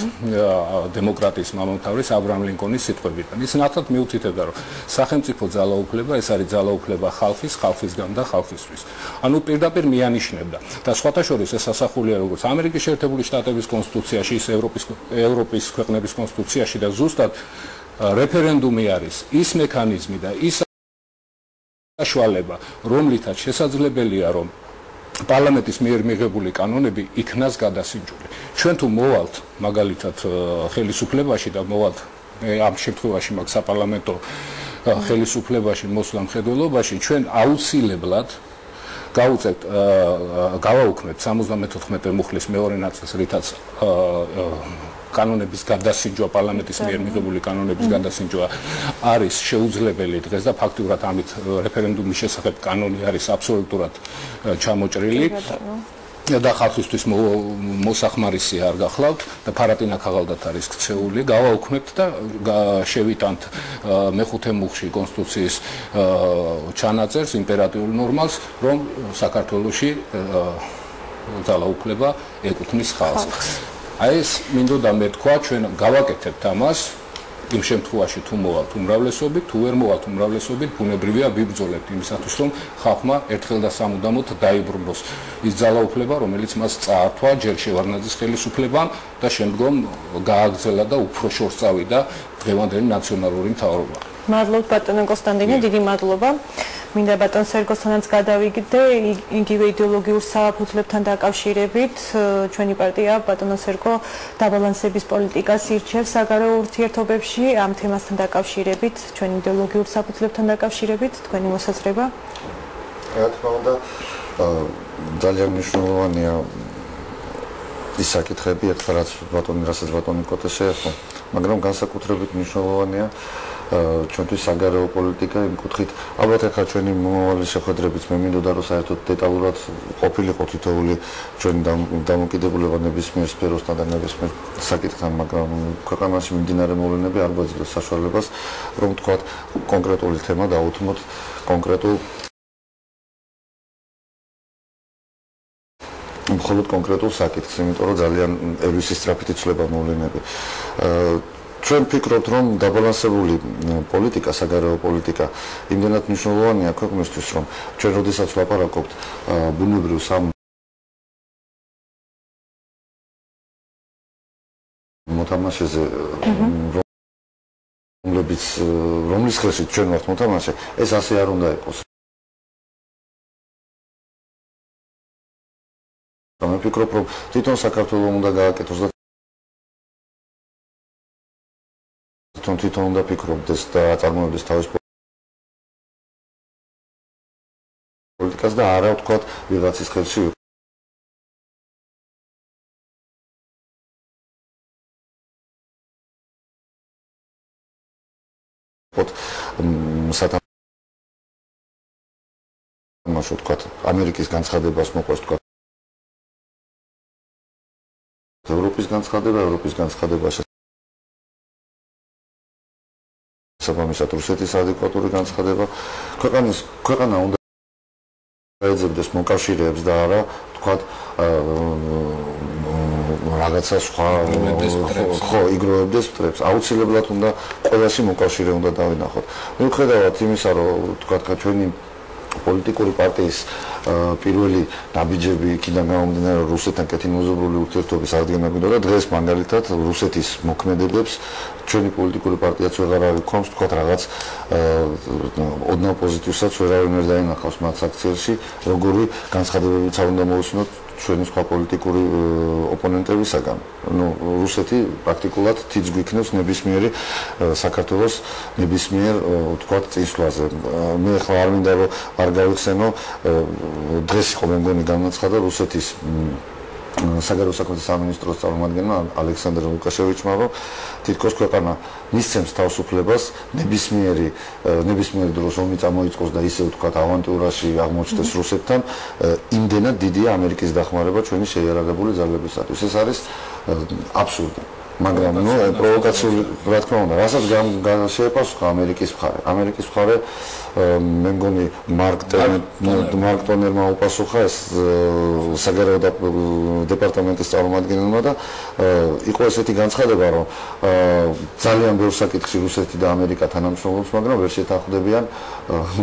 დემოკრატიის მამამთავრის აბრაამ ლინკოლნის სიტყვებიდან. ის ნათლად მიუთითებდა, რომ სახელმწიფო ძალაუფლება ეს არის ძალაუფლება ხალხისგან და ხალხისთვის. ანუ პირდაპირ მიანიშნებდა და სხვათა შორის ეს ასახულია როგორც ამერიკის შეერთებული შტატების კონსტიტუციაში, ის ევროპის ქვეყნების კონსტიტუციაში და ზუსტად რეფერენდუმი არის ის მექანიზმი და ის საშუალება, რომლითაც შესაძლებელია, რომ პარლამენტის მიერ მიღებული კანონები იქნას გადასინჯული. ჩვენ თუ მოვალთ მაგალითად ხელისუფლებაში და მოვალთ ამ შემთხვევაში მაგ საპარლამენტო ხელისუფლებაში მოსვლა მხედველობაში, ჩვენ აუცილებლად გავაუქმებთ 74 მუხლის მეორე ნაწილს, რითაც კანონების გადასინჯვა, პარლამენტის მიერ მიღებული კანონების გადასინჯვა არის შეუძლებელი დღეს და ფაქტიურად ამით რეფერენდუმის შესახებ კანონი არის აბსოლუტურად ჩამოჭრილი. და ხალხისთვის მოსახმარისი არ გახლავთ და ფარატინა ქაღალდათ არის ქცეული, გავაუქმებთ და შევიტანთ მეხუთე მუხში კონსტიტუციის ჩანაწერს, იმპერატიულ ნორმალს, რომ საქართველოში ძალაუფლება ეკუთვნის ხალხს. აი ეს მინდოდა მეთქვა, ჩვენ გავაკეთებთ ამას იმ შემთხვევაში თუ მოვალთ უმრავლესობით, თუ ვერ მოვალთ უმრავლესობით, ბუნებრივია ვიბრძოლებთ იმისათვის, რომ ხალხმა ერთხელ და სამუდამოდ დაიბრუნოს ის ძალაუფლება, რომელიც მას წაართვა ჯერ შევარდნაძის ხელისუფლებამ და შემდგომ გააგრძელა და უფრო შორს წავიდა დღევანდელი ნაციონალური მთავრობა. მადლობთ ბატონო კონსტანტინე, დიდი მადლობა. მინდა ბატონ სერგოსთანაც გადავიგდე იგივე იდეოლოგიურ საფუძვლებთან დაკავშირებით ჩვენი პარტია ბატონო სერგო დაბალანსების პოლიტიკას ირჩევს საგარეო ურთიერთობებში ამ თემასთან დაკავშირებით ჩვენი იდეოლოგიურ საფუძვლებთან დაკავშირებით თქვენი მოსაზრება? რა თქმა უნდა ძალიან მნიშვნელოვანია ის საკითხები ერთად რასაც ბატონი კოტე შეეხო, მაგრამ განსაკუთრებით მნიშვნელოვანია ჩვენთვის საგარეო პოლიტიკა იმ კუთხით, ალბათ ახლა ჩვენი მომავალი შეხვედრებით მე მინდოდა რომ საერთოდ დეტალურად ყოფილიყო თითოეული ჩვენი დამოკიდებულება ნებისმიერ სფეროსთან და ნებისმიერ საკითხთან, მაგრამ ქვეყანაში მიმდინარე მოვლენები არ გვაძლევს საშუალებას რომ თქვათ კონკრეტული თემა დაუთმოთ კონკრეტულ მხოლოდ კონკრეტულ საკითხს, იმიტომ რომ ძალიან ელვისის სწრაფით იცვლება მოვლენები. ჩვენ ფიქრობთ, რომ დაბალანსებული პოლიტიკა, საგარეო პოლიტიკა იმდენად მნიშვნელოვანია ქვეყნისთვის, რომ ჩვენ როდესაც ვლაპარაკობთ ბუნებრივ მოთამაშეზე, რომლის ხელში ჩვენ ვართ მოთამაშე, ეს ასე არ უნდა იყოს. მე ვფიქრობ, რომ თვითონ საქართველოს უნდა გააკეთოს და თვითონ უნდა ფიქრობდეს და აწარმოებდეს თავის პოლიტიკას და არა ვთქვათ ვიღაცის ხელში სათამაშო ვთქვათ ამერიკის განცხადებას მოყვეს ვთქვათ ევროპის განცხადება საბამისად რუსეთის ადეკვატური განცხადება ქვეყანა უნდა ეძებდეს მოკავშირეებს და არა თქვათ რაღაცა სხვა ხო იგროვებდეს მტრებს აუცილებლად უნდა ყველაში მოკავშირე უნდა დავინახოთ მიუხედავად იმისა რომ თქვათ ჩვენი პოლიტიკური პარტიის პირველი ნაბიჯები იქიდან გამომდინარე რუსეთთან კეთილმოზღუდული ურთიერთობის აღდგენა გვინდა და დღეს მაგალითად რუსეთის მოქმედებებს ჩვენი პოლიტიკური პარტიაც ვეღარ აღიქონს თქვათ რაღაც ოდნავ პოზიტივსაც ვერავინ ვერ დაინახავს მათ საქციელში როგორი განცხადებებიც არ უნდა მოусმინოთ ჩვენი სხვა პოლიტიკური ოპონენტებისაგან. რუსეთი პრაქტიკულად თიც გვიქნევს ნებისმიერი საქართველოს ნებისმიერ თქვათ წინსვლაზე. მე ახლა არ მინდა რომ არ გავიხსენო დღეს იყო მე მგონი განაცხადა რუსეთის საგარეო საქმეთა სამინისტროს წარმომადგენელმა ალექსანდრ ლუკაშევიჩმა რომ თითქოს ქვეყანა მისცემს თავისუფლებას ნებისმიერ დროს ომი წამოიწყოს და ისე ვთქვათ ავანტიურაში აღმოჩნდეს რუსეთთან იმდენად დიდია ამერიკის დახმარება ჩვენი შეიარაღებული ძალებისათვის ეს არის აბსურდი მაგრამ პროვოკაციული რა თქმა უნდა რასაც შეეპასუხა ამერიკის მხარე მე მგონი მარკ ტერნერმა უპასუხა ეს საგარეო დეპარტამენტის წარმომადგენელმა და იყო ესეთი განცხადება რომ ძალიან ბევრ საკითხში რუსეთი და ამერიკა თანამშრომლობს მაგრამ ვერ შეთანხმდებიან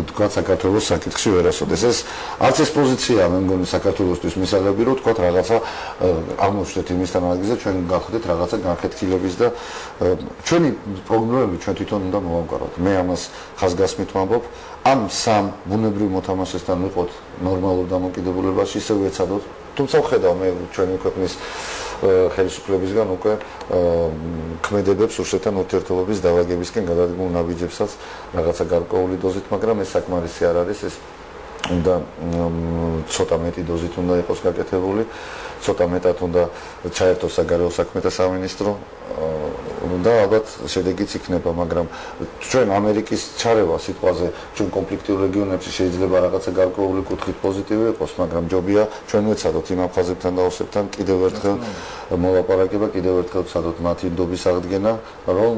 თქვა საქართველოს საკითხში ვერასოდეს ეს არც ეს პოზიციაა მე მგონი საქართველოსთვის მისაღები რომ თქვა რაღაცა აღმოჩნდეთ იმისთან მაგაზე ჩვენ გავხდეთ რაღაცა განხეთქილების და ჩვენი პრობლემები ჩვენ თვითონ უნდა მოვამყაროთ მე ამას ხაზგასმით ვამბობ ამ სამ ბუნებრივ მოთამაშესთან ვიყოთ ნორმალურ დამოკიდებულებაში ისე ვეცადოთ თუმცა ვხედავ მე ჩვენი ქვეყნის ხელისუფლებისგან უკვე ქმედებებს რუსეთთან ურთიერთობების დავაგებისკენ გადადგმულ ნაბიჯებსაც რაღაცა გარკვეული დოზით მაგრამ ეს საკმარისი არ არის ეს უნდა ცოტა მეტი დოზით უნდა იყოს გაკეთებული ცოტა მეტად უნდა ჩაერთოს საგარეო საქმეთა სამინისტრო და ალბათ შედეგიც იქნება მაგრამ ჩვენ ამერიკის ჩარევა სიტყვაზე ჩვენ კონფლიქტიურ რეგიონებში შეიძლება რაღაცა გარკვეული კუთხით პოზიტივი იყოს მაგრამ ჯობია ჩვენ ვეცადოთ იმ აფხაზებთან და ოსებთან კიდევ ერთხელ მოლაპარაკება კიდევ ერთხელ ვცადოთ მათი ნდობის აღდგენა რომ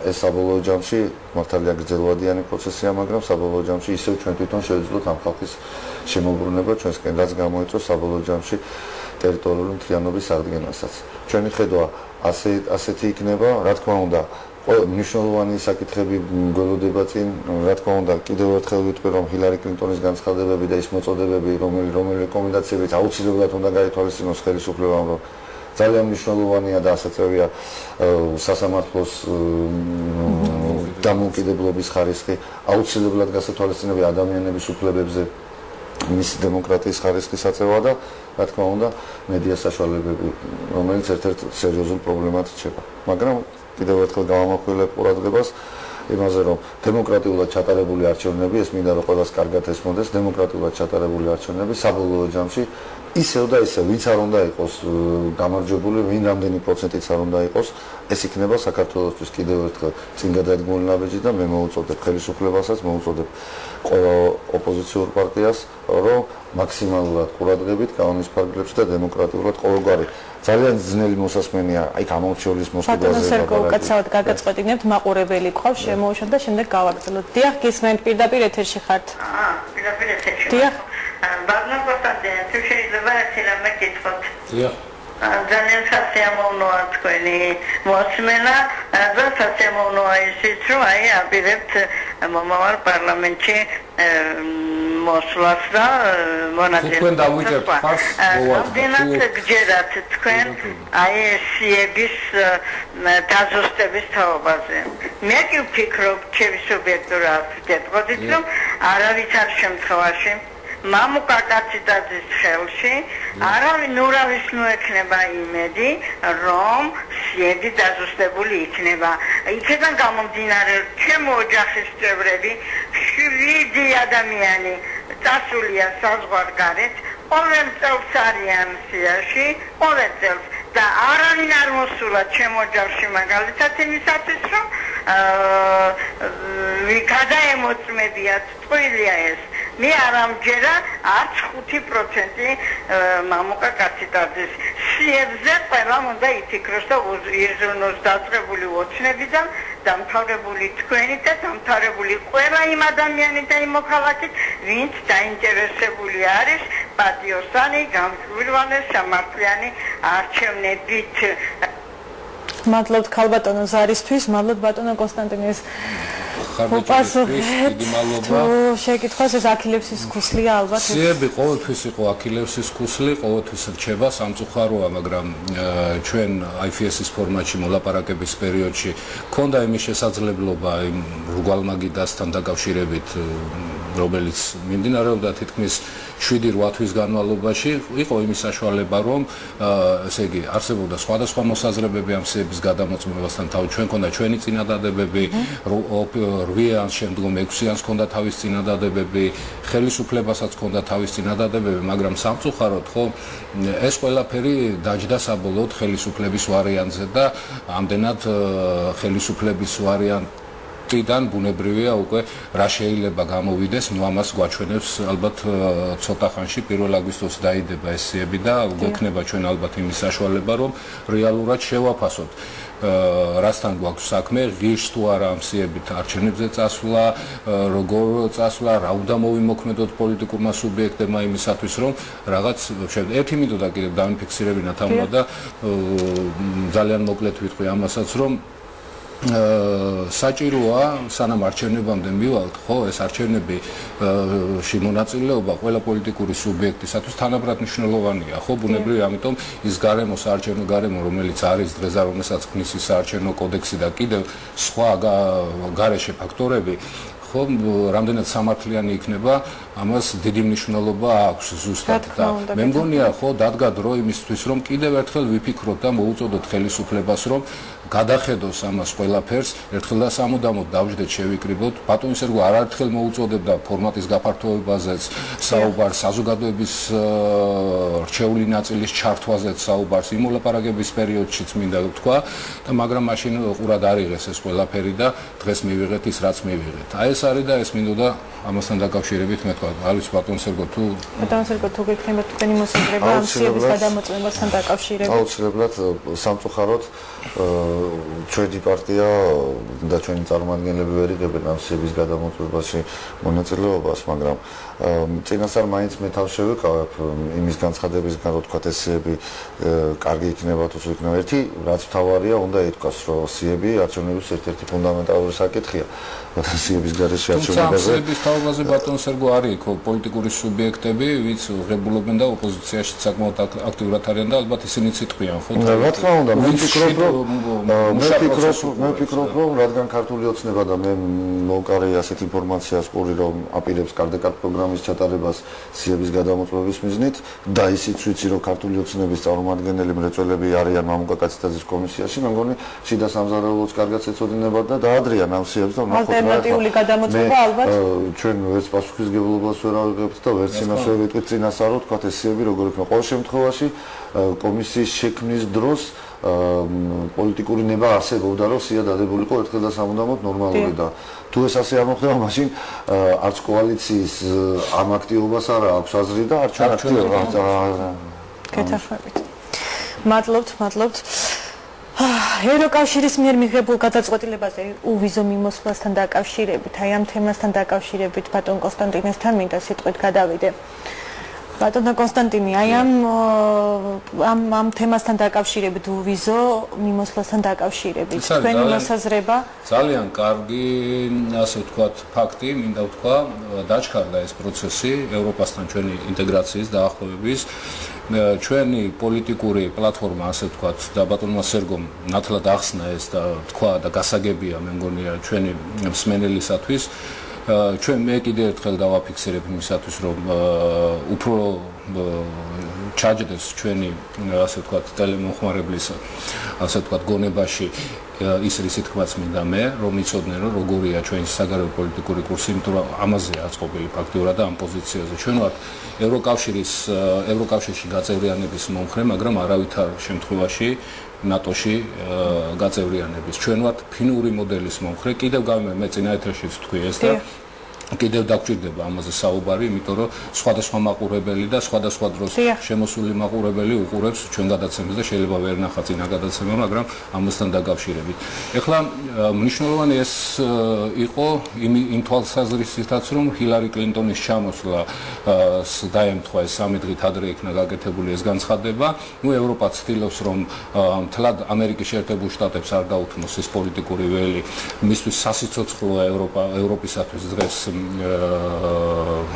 ეს საბოლოო ჯამში მართალია გრძელვადიანი პროცესია მაგრამ საბოლოო ჯამში ისევ ჩვენ თვითონ შევეძლოთ ამ ხალხის შემოbrunება ჩვენსკენ რაც გამოიწვევს საბოლოო ჯამში ტერიტორიული მთლიანობის აღდგენასაც ჩვენი ხედვა ასეთი იქნება რა თქმა უნდა მნიშვნელოვანი საკითხები გველოდება წინ რა თქმა უნდა კიდევ ერთხელ ვიტყვი რომ ჰილარი კლინტონის განცხადებები და ის მოწოდებები რომელი რეკომენდაციებიც აუცილებლად უნდა გაითვალისწინოს ხელისუფლებამ რომ ძალიან მნიშვნელოვანია და ასეწევია სასამართლოს დამოუკიდებლობის ხარისხი აუცილებლად გასათვალისწინებია ადამიანების უფლებებზე მის დემოკრატიის ხარისხის აწევა და რა თქმა უნდა მედია საშუალებები რომელიც ერთ-ერთ სერიოზულ პრობლემად რჩება მაგრამ კიდევ ერთხელ გავამახვილებ ყურადღებას იმაზე რომ დემოკრატიულად ჩატარებული არჩევნები ეს მინდა რომ ყველას კარგად ესმოდეს დემოკრატიულად ჩატარებული არჩევნები საბოლოო ჯამში ისევ და ისევ ვინც არ უნდა იყოს გამარჯვებული ვინ რამდენი პროცენტიც არ უნდა იყოს ეს იქნება საქართველოსთვის კიდევ ერთხელ წინ გადადგმული ნაბიჯი და მე მოუწოდებ ხელისუფლებასაც მოუწოდებ ყველა ოპოზიციურ პარტიას რომ მაქსიმალურად ყურადღებით გაუნის ფარგლებში და დემოკრატიულად ყოველგვარი ძალიან ძნელი მოსასმენია აი გამორჩეულის მოსყიდვაზე კაცავად გაგაწყვეტინებთ მაყურებელი ყავს შემოუშვათ და შემდეგ გავაგრძელოთ დიახ გისმენთ პირდაპირ ეთერში ხართ პირდაპირ ეთერში დიახ ბატონო კონსტანტინე, თუ შეიძლება ერთი რამე გითხრათ. დიახ. ძალიან სასიამოვნოა თქვენი მოსმენა და სასიამოვნოა ისიც, რომ აი აპირებთ მომავალ პარლამენტში მოსვლას და მონაწილეობას. ამდენად გჯერათ თქვენ აი სიების დაზუსტების თაობაზე. მე კი ვფიქრობ, ჩემი სუბიექტურად გეტყოდით, რომ არავითარ შემთხვევაში მამუკა კაციტაძის ხელში არავინ ურავის ნუექნება იმედი, რომ სიები დაზუსტებული იქნება. იქიდან გამომდინარე, ჩემო ოჯახის წევრები 7 ადამიანი წასულია საზღვარგარეთ, ყოველ წელს არიან სიაში, ყოველ წელს და არავინ არ მოსულა ჩემ ოჯახში მაგალითად იმისათვის, რომ გადაემოწმებიათ, ტყუილია ეს. მე არ ამჯერა არც 5% მამუკა კაციტაძის სიებზე ყველამ უნდა ითიქროს და იზრუნოს დაწყებული ოცნებიდან დამთავრებული თქვენი და დამთავრებული ყველა იმ ადამიანით და იმ მოქალაქით, ვინც დაინტერესებული არის პატიოსანი, გამჭვირვალე, სამართლიანი არჩევნებით. მადლობთ ქალბატონო ზარისთვის, მადლობთ ბატონო კონსტანტინეს დიდი მადლობა. შეკითხვას ეს აქილევსის ქუსლია ალბათ. სიები ყოველთვის იყო აქილევსის ქუსლი, ყოველთვის რჩება, სამწუხაროა, მაგრამ ჩვენ IFS-ის ფორმატში მოლაპარაკების პერიოდში ქონდა იმის შესაძლებლობა იმ რუგვალმაგიდასთან დაკავშირებით, რომელიც მიმდინარეობდა თითქმის 7-8 თვის განმავლობაში, იყო იმის საშუალება, რომ ესე იგი არსებობდა სხვადასხვა მოსაზრებები ამ სიების გადამოწმებასთან თავი. ჩვენ ქონდა ჩვენი წინადადებები, 8-იან შემდგომ 6-იანს ქონდა თავის წინადადებები, ხელისუფლებასაც ქონდა თავის წინადადებები, მაგრამ სამწუხაროდ ხო ეს ყველაფერი დაჯდა საბოლოოდ ხელისუფლების ვარიანტზე და ამდენად ხელისუფლების ვარიანტიდან ბუნებრივია უკვე რა შეიძლება გამოვიდეს, ნუ ამას გვაჩვენებს ალბათ ცოტა ხანში 1 აგვისტოს დაიდება ეს სიები და გვექნება ჩვენ ალბათ იმის საშუალება, რომ რეალურად შევაფასოთ რასთან გვაქვს საქმე, ღირს თუ არა ამ სიებით არჩევნებზე წასვლა, როგორ წასვლა, რა უნდა მოვიმოქმედოთ პოლიტიკურმა სუბიექტებმა იმისათვის, რომ რაღაც ერთი მინდოდა კიდევ დავიფიქსირებინათ ამბა და ძალიან მოკლედ ვიტყვი ამასაც, რომ საჭიროა სანამ არჩევნებამდე მივალთ, ხო, ეს არჩევნებში მონაწილეობა ყველა პოლიტიკური სუბიექტისათვის თანაბრად მნიშვნელოვანია, ხო, ბუნებრივია, ამიტომ ის გარემო, საარჩევნო გარემო, რომელიც არის დღეს და რომელსაც ქმნის ის საარჩევნო კოდექსი და კიდევ სხვა გარეშე ფაქტორები, ხო, რამდენად სამართლიანი იქნება, ამას დიდი მნიშვნელობა აქვს ზუსტად და მე მგონია, ხო, დადგა დრო იმისთვის, რომ კიდევ ერთხელ ვიფიქროთ და მოუწოდოთ ხელისუფლებას, რომ გადახედოს ამას ყველაფერს, ერთხელ და სამუდამოდ დავждეთ შევიკრიბოთ. ბატონი სერგო არაერთხელ მოუწოდებდა ფორმატის გაფართოებაზეც საუბარს, საზოგადოების რჩეული ნაწილის ჩართვაზეც საუბარს, იმ მოლაპარაკების პერიოდშიც მინდა ვთქვა და მაგრამ მაშინ ყურად არიღეს ეს ყველაფერი და დღეს მივიღეთ ის, რაც მივიღეთ. აი ეს არის და ეს მინდოდა ამასთან დაკავშირებით მე თქვა. არის ბატონი სერგო თუ გექნება თქვენი მოსაზრება ამ სიების გადამოწმებასთან დაკავშირებით? აუცილებლად სამწუხაროდ ჩვენი პარტია და ჩვენი წარმომადგენლები ვერ იღებენ ამ სიების გადამოწმებაში მონაწილეობას, მაგრამ წინასწარ მაინც მე თავს შევიკავებ იმის განცხადებისგან, რომ თქვა ეს სიები კარგი იქნება თუ სულ იქნება. ერთი რაც მთავარია, უნდა ითქვას, რომ სიები არჩევნების ერთ-ერთი ფუნდამენტალური საკითხია. სიების გარეშე არჩევნებაზე. სიების თაობაზე ბატონ სერგო არის პოლიტიკური სუბიექტები, ვინც ღებულობენ და ოპოზიციაში საკმაოდ აქტიურად არიან და ალბათ ისინიც იტყვიან, ხო? რა თქმა უნდა, მე ვფიქრობ, რომ რადგან ქართული ოცნება და მე მოვკარე ასეთ ინფორმაციას ყური, რომ აპირებს კარდეკარ პროგრამის ჩატარებას სიების გადამოწმების მიზნით და ისიც ვიცი, რომ ქართული ოცნების წარმომადგენელი მრეწველები არიან მამუკა კაციტაძის კომისიაში, მე მგონი შიდა სამზარეულოც კარგად ეცოდინებათ და დაადრიან ამ სიებს და ნახოთ ალტერნატიული გადამოწმება ალბათ ჩვენ ვერც პასუხისგებლობას ვერ ავიღებთ და ვერც იმას ვერ ვიტყვით წინასწარ, თქვა ეს სიები როგორ იქნება. ყოველ შემთხვევაში კომისიის შექმნის დროს პოლიტიკური ნება არსებობდა, რომ სია დადებულიყო ერთხელ და სამუდამოდ ნორმალური და თუ ეს ასე არ მოხდება, მაშინ არც კოალიციის ამ აქტივობას არ აქვს აზრი და არც აქტივობას. გეთახმებით. მადლობთ. ევროკავშირის მიერ მიღებულ გადაწყვეტილებაზე უვიზო მიმოსვლასთან დაკავშირებით, აი ამ თემასთან დაკავშირებით ბატონ კონსტანტინესთან მინდა სიტყვით გადავიდე. ბატონო კონსტანტინე, აი ამ თემასთან დაკავშირებით ვიზო მიმოსვლასთან დაკავშირებით თქვენი მოსაზრება? ძალიან კარგი, ასე ვთქვათ, ფაქტი, მინდა ვთქვა, დაჩქარდა ეს პროცესი ევროპასთან ჩვენი ინტეგრაციის დაახლოების. ჩვენი პოლიტიკური პლატფორმა, ასე ვთქვათ, და ბატონმა სერგომ ნათლად ახსნა ეს და თქვა და გასაგებია, მე მგონია ჩვენი მსმენელისათვის. ჩვენ მე კიდევ ერთხელ დავაფიქსირებ იმისათვის, რომ უფრო ჩაჯდეს ჩვენი, ასე ვთქვათ, ტელემოხმარებლის, ასე ვთქვათ, გონებაში ის რისი თქმაც მინდა მე, რომ იცოდნენ, რომ როგორია ჩვენი საგარეო პოლიტიკური კურსი, იმიტომ რომ ამაზეა აწყობილი ფაქტიურად და ამ პოზიციაზე. ჩვენ ვართ ევროკავშირში გაწევრიანების მომხრე, მაგრამ არავითარ შემთხვევაში ნატოში გაწევრიანების. ჩვენ ვართ ფინური მოდელის მომხრე. კიდევ მე წინა ეთერშიც ვთქვი ეს და კიდევ დაგჭირდება ამაზე საუბარი, იმიტომ რომ სხვადასხვა მაყურებელი და სხვადასხვა დროს შემოსული მაყურებელი უყურებს ჩვენ გადაცემას და შეიძლება ვერ ნახა წინა გადაცემა, მაგრამ ამასთან დაკავშირებით. ეხლა მნიშვნელოვანი ეს იყო იმ თვალსაზრისითაც, რომ ჰილარი კლინტონის ჩამოსვლა დაემთხვა ეს 3 დღით ადრე იქნა გაკეთებული ეს განცხადება. ევროპა ცდილობს, რომ მთლად ამერიკის შეერთებულ შტატებს არ დაუთმოს ეს პოლიტიკური ველი, მისთვის სასიცოცხლოა ევროპისათვის დღეს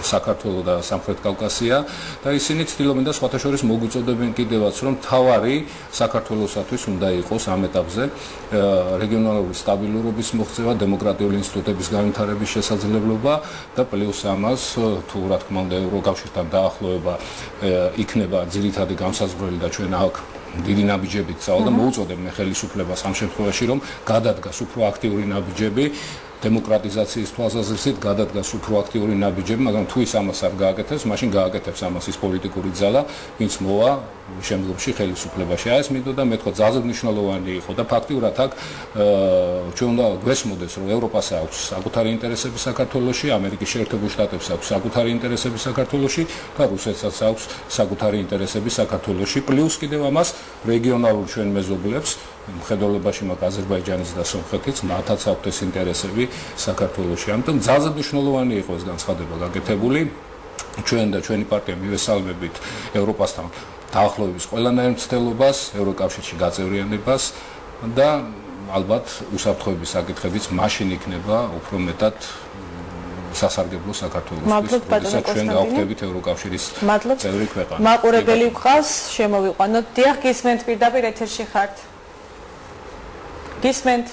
საქართველო და სამხრეთ კავკასია და ისინი ცდილობენ და სხვათა შორის მოგვიწოდებენ კიდევაც, რომ თავარი საქართველოსათვის უნდა იყოს ამ ეტაპზე რეგიონალური სტაბილურობის მოღწევა, დემოკრატიული ინსტიტუტების განვითარების შესაძლებლობა და პლუს ამას თუ რა თქმა უნდა ევროკავშირთან დაახლოება იქნება ძირითადი განსაზღვრელი და ჩვენ აქ დიდი ნაბიჯებით წავალ და მოუწოდებ მე ხელისუფლებას ამ შემთხვევაში, რომ გადადგას უფრო აქტიური ნაბიჯები დემოკრატიზაციის თვალსაზრისით გადადგას უფრო აქტიური ნაბიჯები, მაგრამ თუ ის ამას არ გააკეთებს, მაშინ გააკეთებს ამას ის პოლიტიკური ძალა, ვინც მოვა შემდგომში ხელისუფლებაში. ეს მინდოდა მეთქვა ძალზე მნიშვნელოვანი იყო და ფაქტიურად აქ ჩვენ უნდა გვესმოდეს, რომ ევროპას აქვს საკუთარი ინტერესები საქართველოში, ამერიკის შეერთებულ შტატებს აქვს საკუთარი ინტერესები საქართველოში და რუსეთსაც აქვს საკუთარი ინტერესები საქართველოში. პლუს კიდევ ამას რეგიონალურ ჩვენ მეზობლებს მხედველობაში მაქვს აზერბაიჯანის და სომხეთის, მათაც აქვთ ეს ინტერესები საქართველოში. ამიტომ ძალზე მნიშვნელოვანი იყო ეს განცხადება გაკეთებული. ჩვენ და ჩვენი პარტია მივესალმებით ევროპასთან დაახლოების ყველანაირ მცდელობას, ევროკავშირში გაწევრიანებას და ალბათ უსაფრთხოების საკითხებიც მაშინ იქნება უფრო მეტად სასარგებლო საქართველოსთვის, როდესაც ჩვენ გავხდებით ევროკავშირის წევრი ქვეყანა. მაყურებელი გვყავს, შემოვიყვანოთ. დიახ, გისმენთ, პირდაპირ ეთერში ხართ. გისმენთ.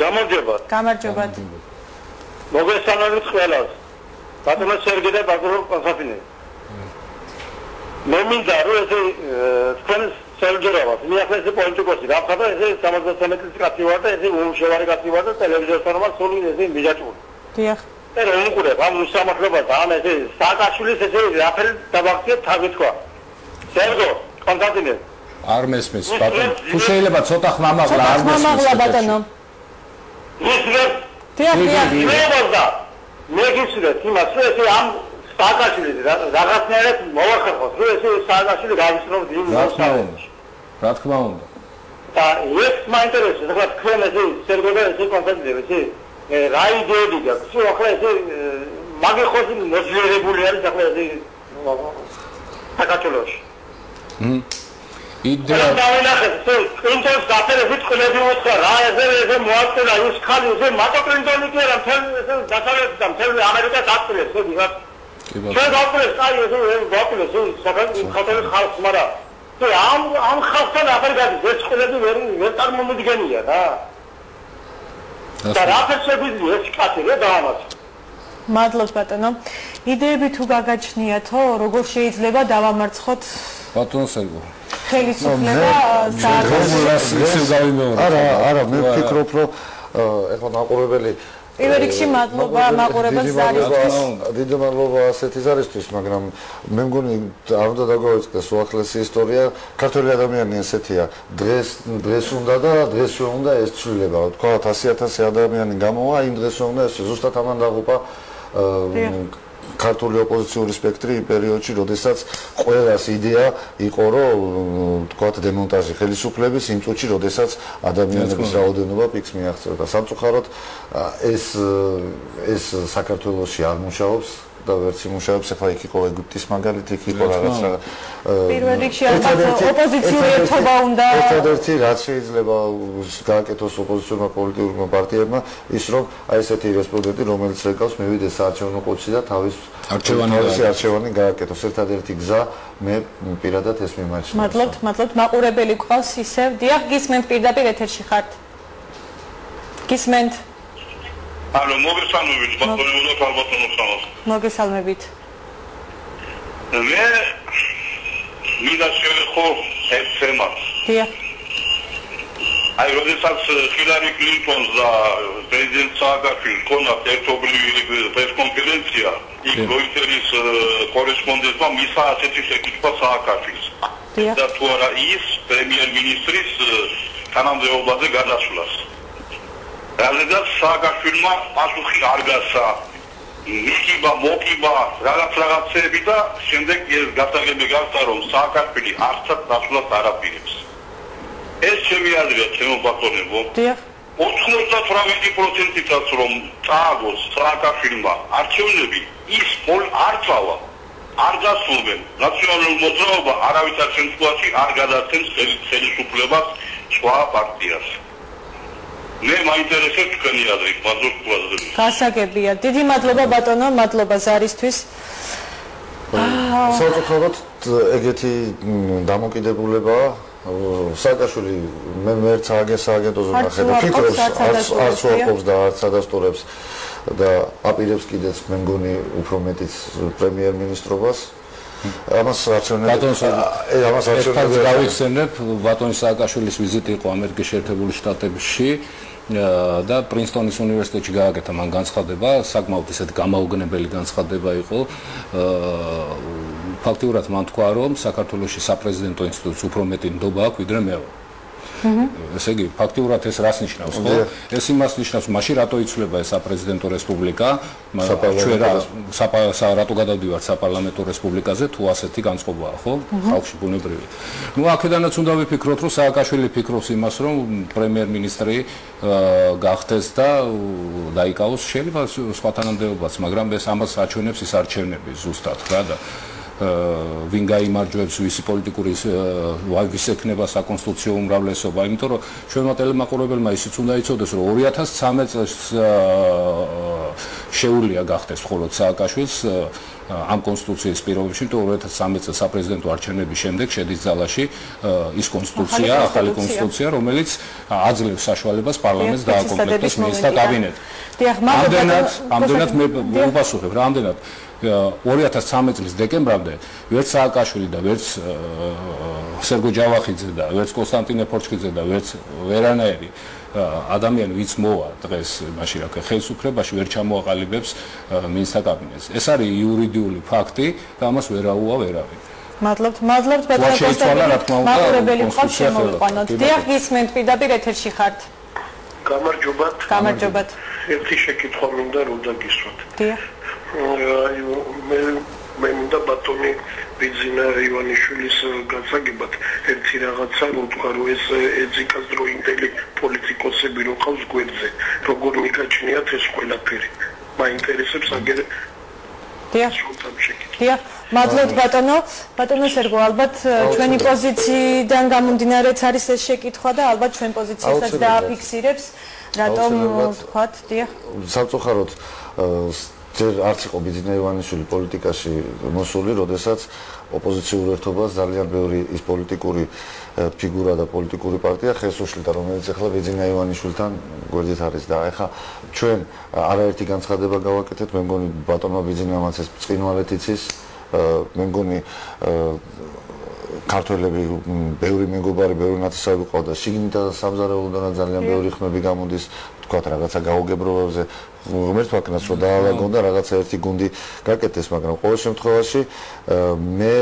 გამარჯობათ. გამარჯობათ. მოგესალმებით ყველას. ბატონო სერგი და ბატონო კონსტანტინე. მე მინდა რომ ეს თქვენ სერჯერავა, მე ახლა ეს პოლიტიკოსი, რაღაცა ეს 73 წლის კაცი ვარ და ეს უმშევარი კაცი ვარ და ტელევიზორთან ვარ სულ ეს მიჯაჭვული. დიახ. და რომ უყურებ ამ უსამართლობას და ამ ეს სააკაშვილის ეს რაფერი დაბახცია თავი თქვა. სერგო, კონსტანტინე. არ მესმის ბატონო. თუ შეიძლება ცოტა ხმამაღლა არ მესმის. ხმამაღლა ბატონო. დიახ, დიახ. მე გისურვებ იმას, რომ ეს ამ სააკაშვილი რაღაცნაირად მოვახერხოთ, რომ ეს სააკაშვილი გავისწროთ იმ მოსავალში. რა თქმა უნდა. და ეს მაინტერესებს, რა თქვენ ეს სერგო და ეს კონსტანტინე, ეს რა იდეები გაქვს? შენ ახლა ეს მაგე ხოსი მოძლიერებული არის ახლა ეს საქართველოში. იდეა დავინახეთ, კლინტონს გაფერებით ყლები მოხდა, რა ეს მოაწელა ის ხალი, ეს მარტო კლინტონი კი არა, მთელ დასავლეთიდან, მთელ ამერიკას აწილეს, ეს ვიღაც. ჩვენ გავყურეს, აი ეს გავყურეს, საქართველოს ხალხს, მაგრამ ამ ხალხთან აფერი გადის, ეს ყლები ვერ წარმომიდგენია რა. და რაფერს შეგვიძლია ეს კაცი რა დაამაცხოს. მადლობთ ბატონო. იდეები თუ გაგაჩნიათო, როგორ შეიძლება დავამარცხოთ ბატონო სერგო. ხელისუფლება არა, მე ვფიქრობ, რომ ეხლა მაყურებელი პირველ რიგში მადლობა მაყურებელს ზარისთვის. დიდი მადლობა ასეთი ზარისთვის, მაგრამ მე მგონი არ უნდა დაგვაიწყდეს უახლესი ისტორია. ქართველი ადამიანი ესეთია, დღეს უნდა და დღეს უნდა ეს ცვლილება. თქვათ 100,000 ადამიანი გამოვა, იმ დღეს უნდა ეს ზუსტად ამან დაღუპა ქართული ოპოზიციური სპექტრი იმ პერიოდში, როდესაც ყველას იდეა იყო, რომ თქვათ დემონტაჟი ხელისუფლების იმ წუთში, როდესაც ადამიანების რაოდენობა პიკს მიაღწევდა. სამწუხაროდ ეს საქართველოში არ მუშაობს და ვერც იმუშავებს, ახლა იქ იყო ეგვიპტის მაგალითი, იქ იყო რაღაცა პირველ რიგში ოპოზიციური ერთობა უნდა ერთადერთი რაც შეიძლება გააკეთოს ოპოზიციურმა პოლიტიკურმა პარტიებმა ის რომ აი ესეთი რესპონდენტი რომელიც რეკავს მივიდეს საარჩევნო ყუთში და თავის არჩევანი გააკეთოს ერთადერთი გზა მე პირადად ეს მიმაჩნია მადლობთ მაყურებელი ყავს ისევ დიახ გისმენთ პირდაპირ ეთერში ხართ გისმენთ ალო მოგესალმებით ბატონო ხალბატონოს მოგესალმებით მე მინდა შევეხო ეს თემა დიახ აი როდესაც ჰილარი კლინტონს და პრეზიდენტ სააკაშვილს ჰქონდათ ერთობლივი პრესკონფერენცია იქ როიტერის კორესპონდენტმა მისცა ასეთი შეკითხვა სააკაშვილს და თუ არა ის პრემიერ-მინისტრის თანამდებობაზე გადასვლას რადგან სააკაშვილმა პასუხი არ გასცა მიგიბა მოკიბა რაღაცეები და შემდეგ ეს გასაგები გახდა რომ სააკაშვილი არცად დასვლას არ აპირებს ეს ჩემი აზრია ჩემო ბატონებო 98%-ით რომ წააგოს სააკაშვილმა არჩევნები ის არ წავა არ დასრულებენ ნაციონალური მოძრაობა არავითარ შემთხვევაში არ გადაცემს ხელისუფლებას სხვა პარტიას მე მაინტერესებს თქვენი აზრი ბაზრობაზე გასაგებია დიდი მადლობა ბატონო მადლობა ზარისთვის საერთოდ ეგეთი დამოკიდებულებაა სააკაშვილი მე მერც აგენტოზე ნახე და ფიქრობს არც უარყოფს და არც ადასტურებს და აპირებს კიდეც მე მგონი უფრო მეტიც პრემიერ-მინისტრობას ამას არჩევნები გავიხსენებ ბატონი სააკაშვილის ვიზიტი იყო ამერიკის შეერთებული შტატებში და პრინსტონის უნივერსიტეტში გააკეთა მან განცხადება საკმაოდ ისეთი გამაოგნებელი განცხადება იყო ფაქტიურად მან თქვა რომ საქართველოში საპრეზიდენტო ინსტიტუტს უფრო მეტი ნდობა აქვს ვიდრე მე ესე იგი ფაქტიურად ეს რას ნიშნავს ხო ეს იმას ნიშნავს მაშინ რატო იცვლება ეს საპრეზიდენტო რესპუბლიკა ჩვენ რატო გადავდივართ საპარლამენტო რესპუბლიკაზე თუ ასეთი განწყობაა ხო ხალხში ბუნებრივი ნუ აქედანაც უნდა ვიფიქროთ რომ სააკაშვილი ფიქრობს იმას რომ პრემიერ-მინისტრი გახდეს და დაიკავოს შეიძლება სხვა თანამდებობაც მაგრამ ეს ამას აჩვენებს ის არჩევნები ზუსტად რა და ვინ გაიმარჯვებს ვისი პოლიტიკური ვის ექნება საკონსტიტუციო უმრავლესობა იმიტომ რომ ჩვენმა ტელემაყურებელმა ისიც უნდა იცოდეს რომ 2013 წელს შეუძლია გახდეს მხოლოდ სააკაშვილს ამ კონსტიტუციის პირობებში თუ 2013 წელს საპრეზიდენტო არჩევნების შემდეგ შედის ძალაში ის კონსტიტუცია ახალი კონსტიტუცია რომელიც აძლევს საშუალებას პარლამენტს დააკომპლექტოს მინისტრთა კაბინეტი ამდენად მე უპასუხებ რამდენად 2013 წლის დეკემბრამდე ვერც სააკაშვილი და ვერც სერგო ჯავახიძე და ვერც კონსტანტინე ფორჩხიძე და ვერც ვერანაერი ადამიანი ვინც მოვა დღეს მაშინ რა ხელისუფლებაში ვერ ჩამოაყალიბებს მინისტრთა კაბინეტს ეს არის იურიდიული ფაქტი და ამას ვერაუა ვერავინ მადლობთ ბატონო კონსტანტინე მაყურებელი ყავს შემოვიყვანოთ დიახ გისმენთ პირდაპირ ეთერში ხართ გამარჯობათ ერთი შეკითხვა მინდა რომ დაგისვათ დიახ მე მინდა ბატონი ბიძინა ივანიშვილის გასაგებად ერთი რაღაცა რომ თქვა რომ ეს ეძიკაზროინდელი პოლიტიკოსები რო ყავს გვერდზე როგორ მიგაჩნიათ ეს ყველაფერი მაინტერესებს აგერ დიახ მადლობთ ბატონო სერგო ალბათ ჩვენი პოზიციიდან გამომდინარეც არის ეს შეკითხვა და ალბათ ჩვენ პოზიციასაც დააფიქსირებს რატომ ვთქვათ დიახ სამწუხაროდ ჯერ არც იყო ბიძინა ივანიშვილი პოლიტიკაში მოსული, როდესაც ოპოზიციურ ერთობას ძალიან ბევრი ის პოლიტიკური ფიგურა და პოლიტიკური პარტია ხელს უშლიდა, რომელიც ახლა ბიძინა ივანიშვილთან გვერდით არის და ახლა ჩვენ არაერთი განცხადება გავაკეთეთ, მე მგონი ბატონმა ბიძინამაც ეს ბრწყინვალედ იცის, მე მგონი ქართველები ბევრი მეგობარი, ბევრი ნაცნობი ყავდა შიგნით და სამზარეულოდანაც ძალიან ბევრი ხმები გამოდის თქვათ რაღაცა გაუგებრობებზე ღმერთ ვაკნას რომ დაალაგონ და რაღაცა ერთი გუნდი გაკეთდეს მაგრამ ყოველ შემთხვევაში მე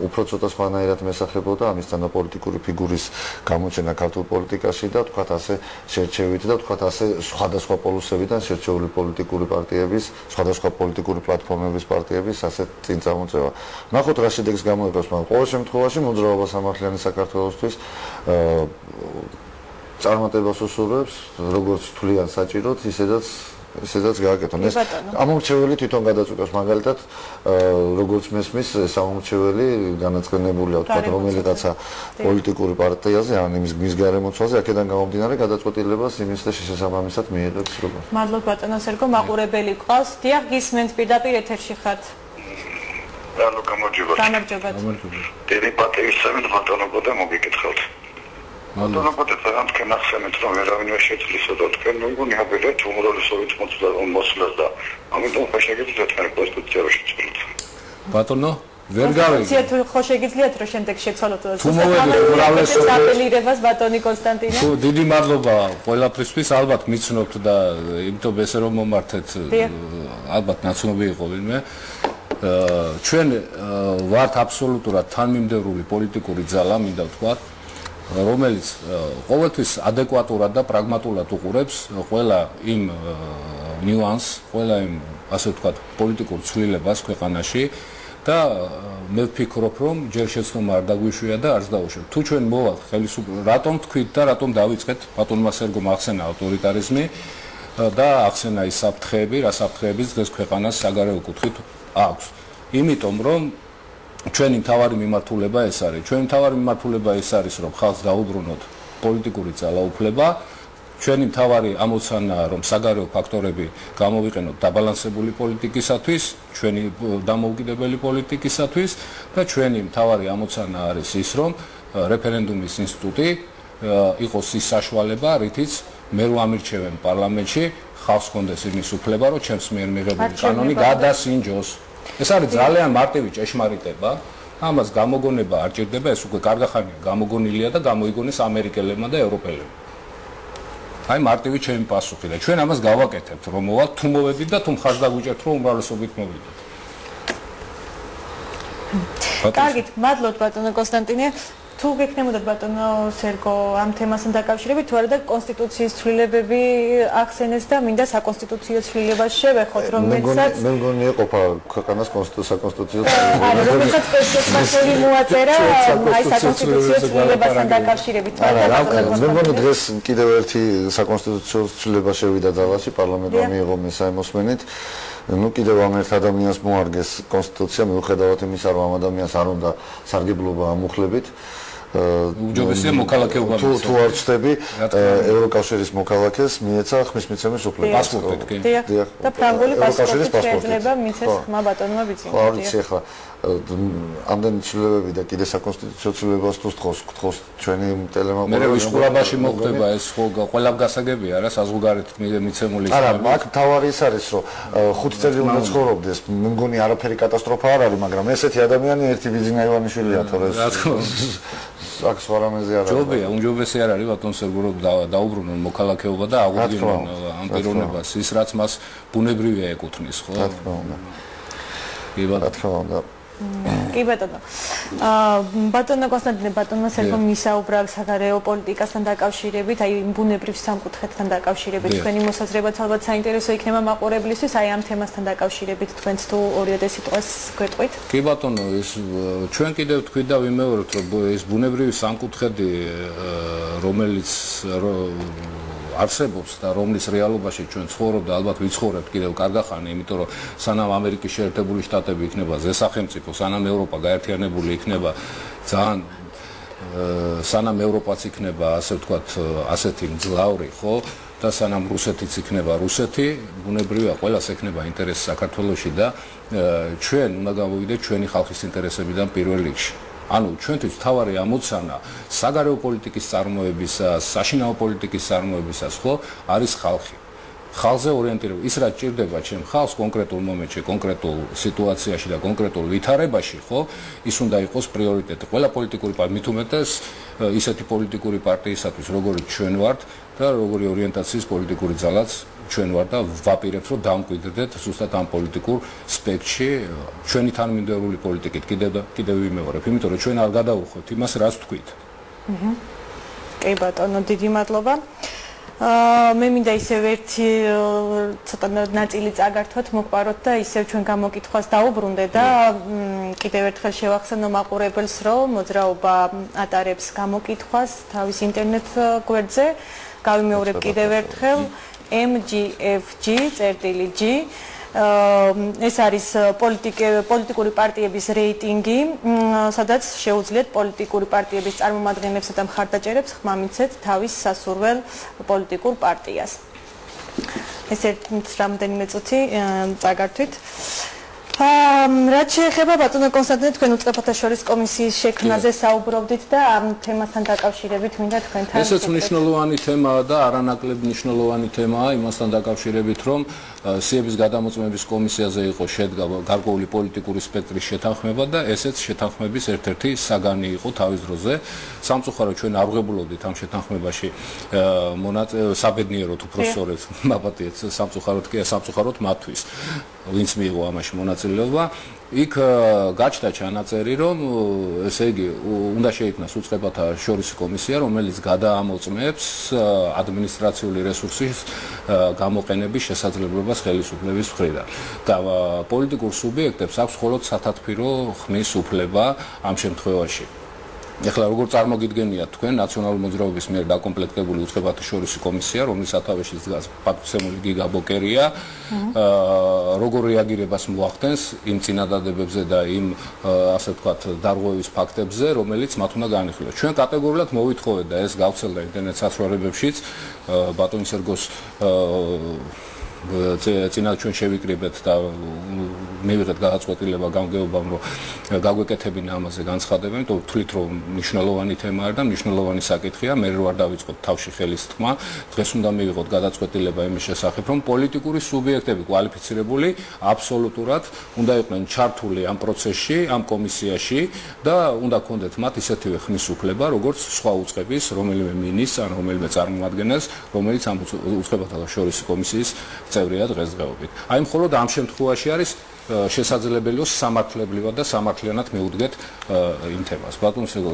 უფრო ცოტა სხვანაირად მესახებოდა ამისთან პოლიტიკური ფიგურის გამოჩენა ქართულ პოლიტიკაში და თქვათ ასე შერჩევით და თქვათ ასე სხვადასხვა პოლუსებიდან შერჩეული პოლიტიკური პარტიების სხვადასხვა პოლიტიკური პლატფორმების პარტიების ასე წინ წამოწევა ნახოთ რა შედეგს გამოიღებს მაგრამ ყოველ შემთხვევაში მოძრაობა სამართლიანი საქართველოსთვის წარმატებას უსურვებს როგორც თვლიან საჭიროდ ისედაც ესეც გააკეთონ. ეს ამომრჩეველი თვითონ გადაწყვეტოს მაგალითად როგორც მესმის სამომრჩეველი განაცხენებულია ვთქვათ რომელიღაცა პოლიტიკური პარტიაზე ან მის გარემოცვალზე აქედან გამომდინარე გადაწყვეტილებას იმის და შესაბამისად მიიღებს როგორ. მადლობთ ბატონო სერგო მაყურებელი ყავს. დიახ გისმენთ პირდაპირ ეთერში ხართ. ანუ გამარჯობა. გამარჯობა. დიდი პატივისცემით ბატონო და მოგიკითხავთ. ბატონო პატეთან თქვენ ახსენეთ რომ ვერავინ ვერ შეძლისო და თქვენ მეგონი აბედეთ უმრავლესობით მოსვლას და ამიტომ ხო შეგიძლიათ თქვენ კონსტიტუციაში შეცვალოთ. ბატონო ვერ გავიგე. კონსტიტუცია ხო შეგიძლიათ რომ შემდეგ შეცვალოთ. თუ მოვედით უმრავლესობით აპელირებას ბატონი კონსტანტინე. თუ დიდი მადლობა ყველაფრისთვის ალბათ მიცნობთ და იმიტომ ესე რომ მომართეთ ალბათ ნაცნობი იყო ვინმე. ჩვენ ვართ აბსოლუტურად თანმიმდევრული პოლიტიკური ძალა მინდა ვთქვათ. რომელიც ყოველთვის ადეკვატურად და პრაგმატულად უყურებს ყველა იმ ნიუანსს, ყველა იმ ასე ვთქვათ პოლიტიკურ ცვლილებას ქვეყანაში და მე ვფიქრობ რომ ჯერ შეცდომა არ დაგვიშვია და არც დაუშვებთ. თუ ჩვენ მოვალ ხელისუფლებას რატომ თქვით და რატომ დავიწყეთ ბატონმა სერგომ ახსენა ავტორიტარიზმი და ახსენა ის საფრთხეები, რა საფრთხეებიც დღეს ქვეყანას საგარეო კუთხით აქვს. იმიტომ რომ ჩვენი მთავარი მიმართულება ეს არის. ჩვენი მთავარი მიმართულება ეს არის, რომ ხალხს დაუბრუნოთ პოლიტიკური ძალაუფლება. ჩვენი მთავარი ამოცანაა, რომ საგარეო ფაქტორები გამოვიყენოთ დაბალანსებული პოლიტიკისათვის, ჩვენი დამოუკიდებელი პოლიტიკისათვის და ჩვენი მთავარი ამოცანა არის ის, რომ რეფერენდუმის ინსტიტუტი იყოს ის საშუალება, რითიც მე რო ამირჩევენ პარლამენტში, ხალხს ჰქონდეს იმის უფლება, რომ ჩემს მიერ მიღებული კანონი გადასინჯოს. ეს არის ძალიან მარტივი ჭეშმარიტება. ამას გამოგონება არ ჭირდება, ეს უკვე კარგახანია გამოგონილია და გამოიგონეს ამერიკელებმა და ევროპელებმა. აი მარტივი ჩემი პასუხი და ჩვენ ამას გავაკეთებთ, რომ მოვალთ თუ მოვედით და თუ მხარს დაგვიჭერთ, რომ უმრავლესობით მოვიდეთ. კარგით, მადლობთ ბატონო კონსტანტინე. თუ გექნებოდათ ბატონო სერგო ამ თემასთან დაკავშირებით, თუ არა და კონსტიტუციის ცვლილებები ახსენეს და მინდა საკონსტიტუციო ცვლილებას შევეხოთ, რომელსაც მე მგონი ეყოფა ქვეყანას საკონსტიტუციო ცვლილება. რომელსაც პრეზიდენტმა მოაწერა აი საკონსტიტუციო ცვლილებასთან დაკავშირებით. მე მგონი დღეს კიდევ ერთი საკონსტიტუციო ცვლილება შევიდა ძალაში, პარლამენტმა მიიღო მესამე მოსმენით. ну კიდევ ამ ერთ ადამიანს მოარგეს კონსტიტუცია მიუხედავად იმისა რომ ამ ადამიანს არ უნდა სარგებლობა ამუხლებით უჯობესია მოქალაქეობა თუ არ ვწდები ევროკავშირის მოქალაქეს მიეცა ხმის მიცემის უფლება პასპორტით კი და ფრანგული პასპორტით შეიძლება მიცეს ხმა ბატონმა ვიცი ხო ვიცი ახლა ამდენი ცვლილებები და კიდე საკონსტიტუციო ცვლილებას თუ გთხოვს ჩვენი ტელემაყურებელი მე ვიშკულაბაში მოხდება ეს ხო ყველამ გასაგებია რა საზღვარგარეთ მიცემული არა მაგ თავარი ის არის რომ 5 წელი უნდა ცხოვრობდეს მე მგონი არაფერი კატასტროფა არ არის მაგრამ ესეთი ადამიანი ერთი ბიზნა ივანიშვილია თორე აქ სვარამეზე არ არის ჯობია უმჯობესი არ არის ბატონ სერგო რომ დაუბრუნონ მოქალაქეობა და აღუდგინონ ამ პიროვნებას ის რაც მას ბუნებრივია ეკუთვნის ხო რა თქმა უნდა კი ბატონო ბატონო კონსტანტინე ბატონმა სერგო მისაუბრა საგარეო პოლიტიკასთან დაკავშირებით აი ბუნებრივ სამკუთხედთან დაკავშირებით თქვენი მოსაზრებაც ალბათ საინტერესო იქნება მაყურებლისთვის აი ამ თემასთან დაკავშირებით თქვენც თუ ორიოდე სიტყვას გვეტყვით კი ბატონო ეს ჩვენ კიდევ თქვით და ვიმეორებთ რომ ეს ბუნებრივი სამკუთხედი რომელიც არსებობს და რომლის რეალობაში ჩვენ ცხოვრობ და ალბათ ვიცხოვრებთ კიდევ კარგახანი, იმიტომ რომ სანამ ამერიკის შეერთებული შტატები იქნება ზესახელმწიფო, სანამ ევროპა გაერთიანებული იქნება, ძალიან სანამ ევროპაც იქნება, ასე ვთქვათ, ასეთი მძლავრი, ხო? და სანამ რუსეთიც იქნება რუსეთი, ბუნებრივია, ყველას ექნება ინტერესი საქართველოში და ჩვენ უნდა გავუვიდეთ ჩვენი ხალხის ინტერესებიდან პირველ რიგში. ანუ ჩვენთვის თავარი ამოცანა საგარეო პოლიტიკის წარმოებისას, საშინაო პოლიტიკის წარმოებისას, ხო, არის ხალხი. ხალხზე ორიენტირება, ის რაც ჭირდება ჩემ ხალხს კონკრეტულ მომენტში, კონკრეტულ სიტუაციაში და კონკრეტულ ვითარებაში, ხო, ის უნდა იყოს პრიორიტეტი. ყველა პოლიტიკური პარტია, მით უმეტეს ისეთი პოლიტიკური პარტიისათვის, როგორიც ჩვენ ვართ და როგორი ორიენტაციის პოლიტიკური ძალაც ჩვენ ვარ და ვაპირებთ რომ დამკვიდრდეთ ზუსტად ამ პოლიტიკურ სპექტრში ჩვენი თანმიმდევრული პოლიტიკით კიდევ ვიმეორებ იმიტომ რომ ჩვენ არ გადავუხოთ იმას რაც თქვით. კი ბატონო დიდი მადლობა. მე მინდა ისევ ერთი ცოტა ნაწილი წაგართვათ მოგყაროთ და ისევ ჩვენ გამოკითხვას დაუბრუნდე და კიდევ ერთხელ შევახსენო მაყურებელს რომ მოძრაობა ატარებს გამოკითხვას თავის ინტერნეტ გვერდზე. გავიმეორებ კიდევ ერთხელ MGFG-G ეს არის პოლიტიკური პარტიების რეიტინგი, სადაც შეუძლიათ პოლიტიკური პარტიების წარმომადგენლებსა და მხარდაჭერებს ხმა მიცეთ თავის სასურველ პოლიტიკურ პარტიას. ეს რამდენიმე წუთი წაგართვით. რაც შეეხება ბატონო კონსტანტინე, თქვენ უწყებათა შორის კომისიის შექმნაზე საუბრობდით და ამ თემასთან დაკავშირებით მინდა თქვენთან. ესეც მნიშვნელოვანი თემაა და არანაკლებ მნიშვნელოვანი თემაა იმასთან დაკავშირებით, რომ სიების გადამოწმების კომისიაზე იყო შედგა გარკვეული პოლიტიკური სპექტრის შეთანხმება და ესეც შეთანხმების ერთ-ერთი საგანი იყო თავის დროზე. სამწუხაროდ ჩვენ არ ვღებულობდით ამ შეთანხმებაში საბედნიეროდ უბრალოდ მაპატიეთ სამწუხაროდ მათთვის, ვინც მიიღო ამაში მონაწილეობა. იქ გაჩნდა ჩანაწერი, რომ ესე იგი უნდა შეიქმნას უწყებათა შორისი კომისია, რომელიც გადაამოწმებს ადმინისტრაციული რესურსის გამოყენების შესაძლებლობას ხელისუფლების მხრიდან. და პოლიტიკურ სუბიექტებს აქვს მხოლოდ სათათბირო ხმის უფლება ამ შემთხვევაში. ეხლა როგორ წარმოგიდგენიათ თქვენ ნაციონალური მოძრაობის მიერ დაკომპლექტებული უწყებათა შორისი კომისია, რომლის სათავეში დგას პატივცემული გიგა ბოკერია, როგორ რეაგირებას მოახდენს იმ წინადადებებზე და იმ ასე ვთქვათ დარღვევის ფაქტებზე, რომელიც მათ უნდა განიხილოს. ჩვენ კატეგორიულად მოვითხოვეთ და ეს გავცელდა ინტერნეტ საშუალებებშიც ბატონ სერგოს წინათ ჩვენ შევიკრიბეთ და მივიღეთ გადაწყვეტილება გამგეობამ, რომ გაგვეკეთებინა ამაზე განცხადება, იმიტომ ვთვლით, რომ მნიშვნელოვანი თემა არის და მნიშვნელოვანი საკითხია. მე რო არ დავიწყოთ თავში ხელის თქმა, დღეს უნდა მივიღოთ გადაწყვეტილება იმის შესახებ, რომ პოლიტიკური სუბიექტები კვალიფიცირებული აბსოლუტურად უნდა იყვნენ ჩართული ამ პროცესში, ამ კომისიაში და უნდა ქონდეთ მათ ისეთივე ხმის უფლება, როგორც სხვა უწყების, რომელიმე მინისტრს ან რომელიმე წარმომადგენელს, რომელიც ამ უწყებათა შორისი კომისიის წევრია დღესდღეობით. აი მხოლოდ ამ შემთხვევაში არის შესაძლებელია სამართლებრივად და სამართლიანად მიუდგეთ იმ თემას. ბატონ სეგო,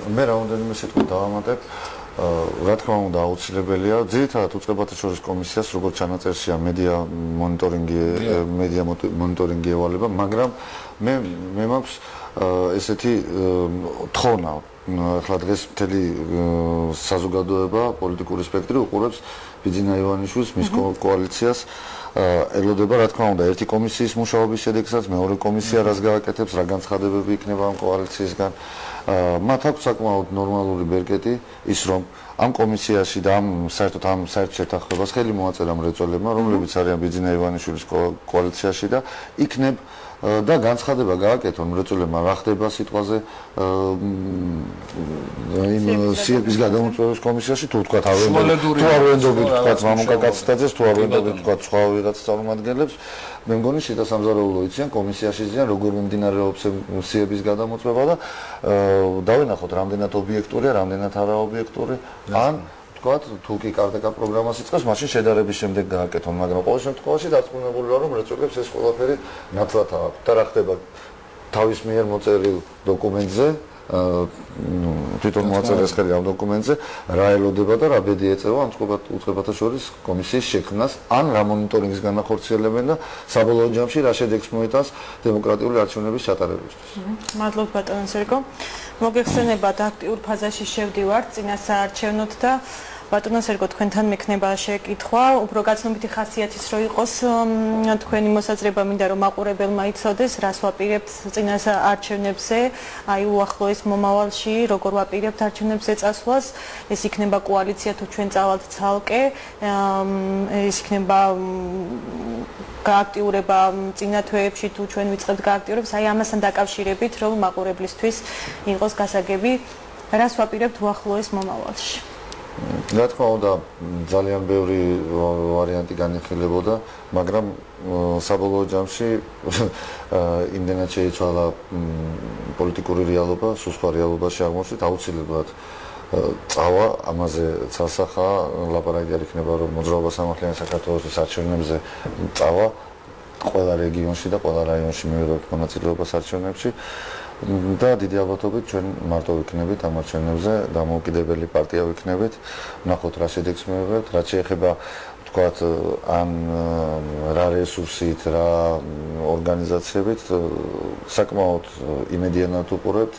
მე რაუნდენიმე სიტყვით დავამატებ. რა თქმა უნდა აუცილებელია ძირითადად უწყებათა შორის კომისიას როგორც ჩანაწერშია მედია მონიტორინგი ევალება, მაგრამ მე მაქვს ესეთი თხოვნა. ახლა დღეს მთელი საზოგადოება პოლიტიკური სპექტრი უყურებს ბიძინა ივანიშვილის მის კოალიციას ელოდება რა თქმა უნდა ერთი კომისიის მუშაობის შედეგსაც მეორე კომისია რას გააკეთებს, რა განცხადებები იქნება ამ კოალიციისგან. მათ აქვს საკმაოდ ნორმალური ბერკეტი ის რომ ამ კომისიაში და საერთოდ ამ შეთანხმებას ხელი მოაწერა მრეწველებმა, რომლებიც არიან ბიძინა ივანიშვილის კოალიციაში და იქნებ და განცხადება გააკეთონ მრეწველებმა რა ხდება სიტყვაზე იმ სიების გადამოწმების კომისიაში თუ თქვა არ ვენდობით თქვა მამუკა კაცთაძეს თუ არ ვენდობით თქვა სხვა ვიღაც წარმომადგენლებს მე მგონი შეთანხმებულო იციან კომისიაში ზიან როგორ მიმდინარეობს სიების გადამოწმება და დავინახოთ რამდენად ობიექტურია რამდენად არაობიექტური ან თქვათ თუ კი კარტეკა პროგრამას იწყებს, მაშინ შედარების შემდეგ გააკეთონ, მაგრამ ყოველ შემთხვევაში დარწმუნებული ვარ, რომ მრეწველებს ეს ყველაფერი ნათლად აქვს და რა ხდება თავის მიერ მოწერილ დოკუმენტზე, თვითონ მოაწერეს ხელი ამ დოკუმენტზე, რა ელოდება და რა ბედი ეწევა ამ უწყებათა შორის კომისიის შექმნას, ან რა მონიტორინგის განახორციელებენ და საბოლოო ჯამში რა შედეგს მოიტანს დემოკრატიული არჩევნების ჩატარებისთვის. მადლობთ ბატონო სერგო. მოგეხსენებათ აქტიურ ფაზაში შევდივართ წინასაარჩევნოთ და ბატონო სერგო თქვენთან მექნება შეკითხვა, უფრო გაცნობიტი ხასიათის რო იყოს თქვენი მოსაზრება მინდა რომ მაყურებელმა იცოდეს, რას ვაპირებთ წინასაარჩევნებზე, აი უახლოეს მომავალში, როგორ ვაპირებთ არჩევნებზე წასვლას, ეს იქნება კოალიცია თუ ჩვენ წავალთ ცალკე, ეს იქნება გააქტიურება წინა თვეებში თუ ჩვენ ვიწყებთ გააქტიურებას, აი ამასთან დაკავშირებით რომ მაყურებლისთვის იყოს გასაგები, რას ვაპირებთ უახლოეს მომავალში. რა თქმა უნდა ძალიან ბევრი ვარიანტი განიხილებოდა, მაგრამ საბოლოო ჯამში იმდენად შეიცვალა პოლიტიკური რეალობა, სულ სხვა რეალობაში აღმოჩნდით, აუცილებლად წავა ამაზე ცალსახა ლაპარაკი არ იქნება, რომ მოძრაობა სამართლიანი საქართველოს არჩევნებზე წავა ყველა რეგიონში და ყველა რაიონში მივიღებთ მონაწილეობას არჩევნებში. და დიდი ალბათობით ჩვენ მარტო ვიქნებით ამ არჩევნებზე, დამოუკიდებელი პარტია ვიქნებით, ვნახოთ რა შედეგს მივიღებთ, რაც შეეხება თქვათ ან რა რესურსით, რა ორგანიზაციებით, საკმაოდ იმედიანად უყურებთ.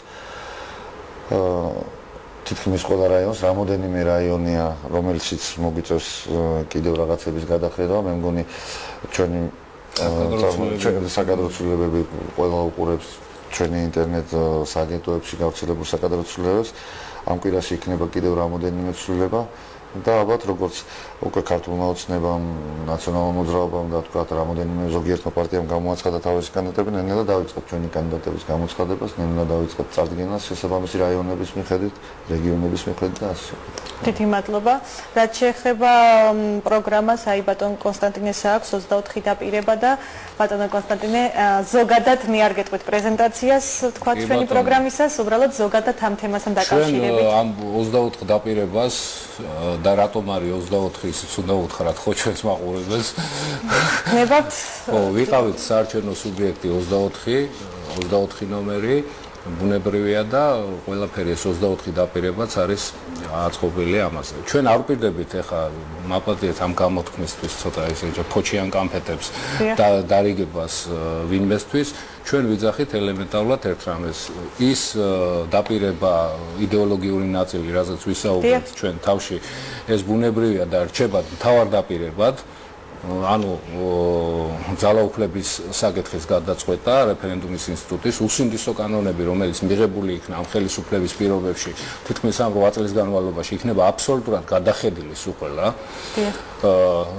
თითქმის ყველა რაიონს რამოდენიმე რაიონია, რომელშიც მოგიწევს კიდევ რაღაცების გადახედვა. მე მგონი ჩვენი საკადრო ცვლილებები ყველა უყურებს ჩვენი ინტერნეტ სააგენტოებში გავრცელებულ საკადრო ცვლილებებს. ამ კვირაში იქნება კიდევ რამოდენიმე ცვლილება და ალბათ როგორც უკვე ქართულმა ოცნებამ, ნაციონალურ მოძრაობამ და თქვა რამოდენიმე ზოგიერთმა პარტიამ გამოაცხადა თავისი კანდიდატები, ნელ-ნელა დავიწყოთ ჩვენი კანდიდატების გამოცხადებას, ნელ-ნელა დავიწყოთ წარდგენას შესაბამისი რაიონების მიხედვით, რეგიონების მიხედვით და ასე. დიდი მადლობა. რაც შეეხება პროგრამას, აი ბატონ კონსტანტინეს აქვს 24 დაპირება და ბატონო კონსტანტინე, ზოგადად მე არ გეტყვით პრეზენტაციას, თქვა ჩვენი პროგრამისას, უბრალოდ ზოგადად ამ თემასთან დაკავშირებით. ჩვენ ამ 24 დაპირებას და რატომ არის 24 ისიც უნდა უთხრათ ხო ჩვენს მაყურებელს. ნებავთ? ხო, ვიყავით საარჩევნო სუბიექტი 24 ნომერი. ბუნებრივია და ყველაფერი ეს 24 დაპირებაც არის აწყობილი ამაზე. ჩვენ არ ვპირდებით ეხა მაპატიეთ ამ გამოთქმისთვის ცოტა ესე ფოჩიან კამფეტებს და დარიგებას ვინმესთვის. ჩვენ ვიძახით ელემენტარულად ერთ რამეს. ის დაპირება идеოლოგიური ნაწილი, რასაც ვისაუბრეთ ჩვენ თავში, ეს ბუნებრივია და რჩება მთავარ დაპირებად. ანუ ძალაუფლების საკითხის გადაწყვეტა რეფერენდუმის ინსტიტუტის უსინდისო კანონები, რომელიც მიღებული იქნა ამ ხელისუფლების პირობებში, თითქმის ამ 8 წლის განმავლობაში იქნება აბსოლუტურად გადახედილი სულ.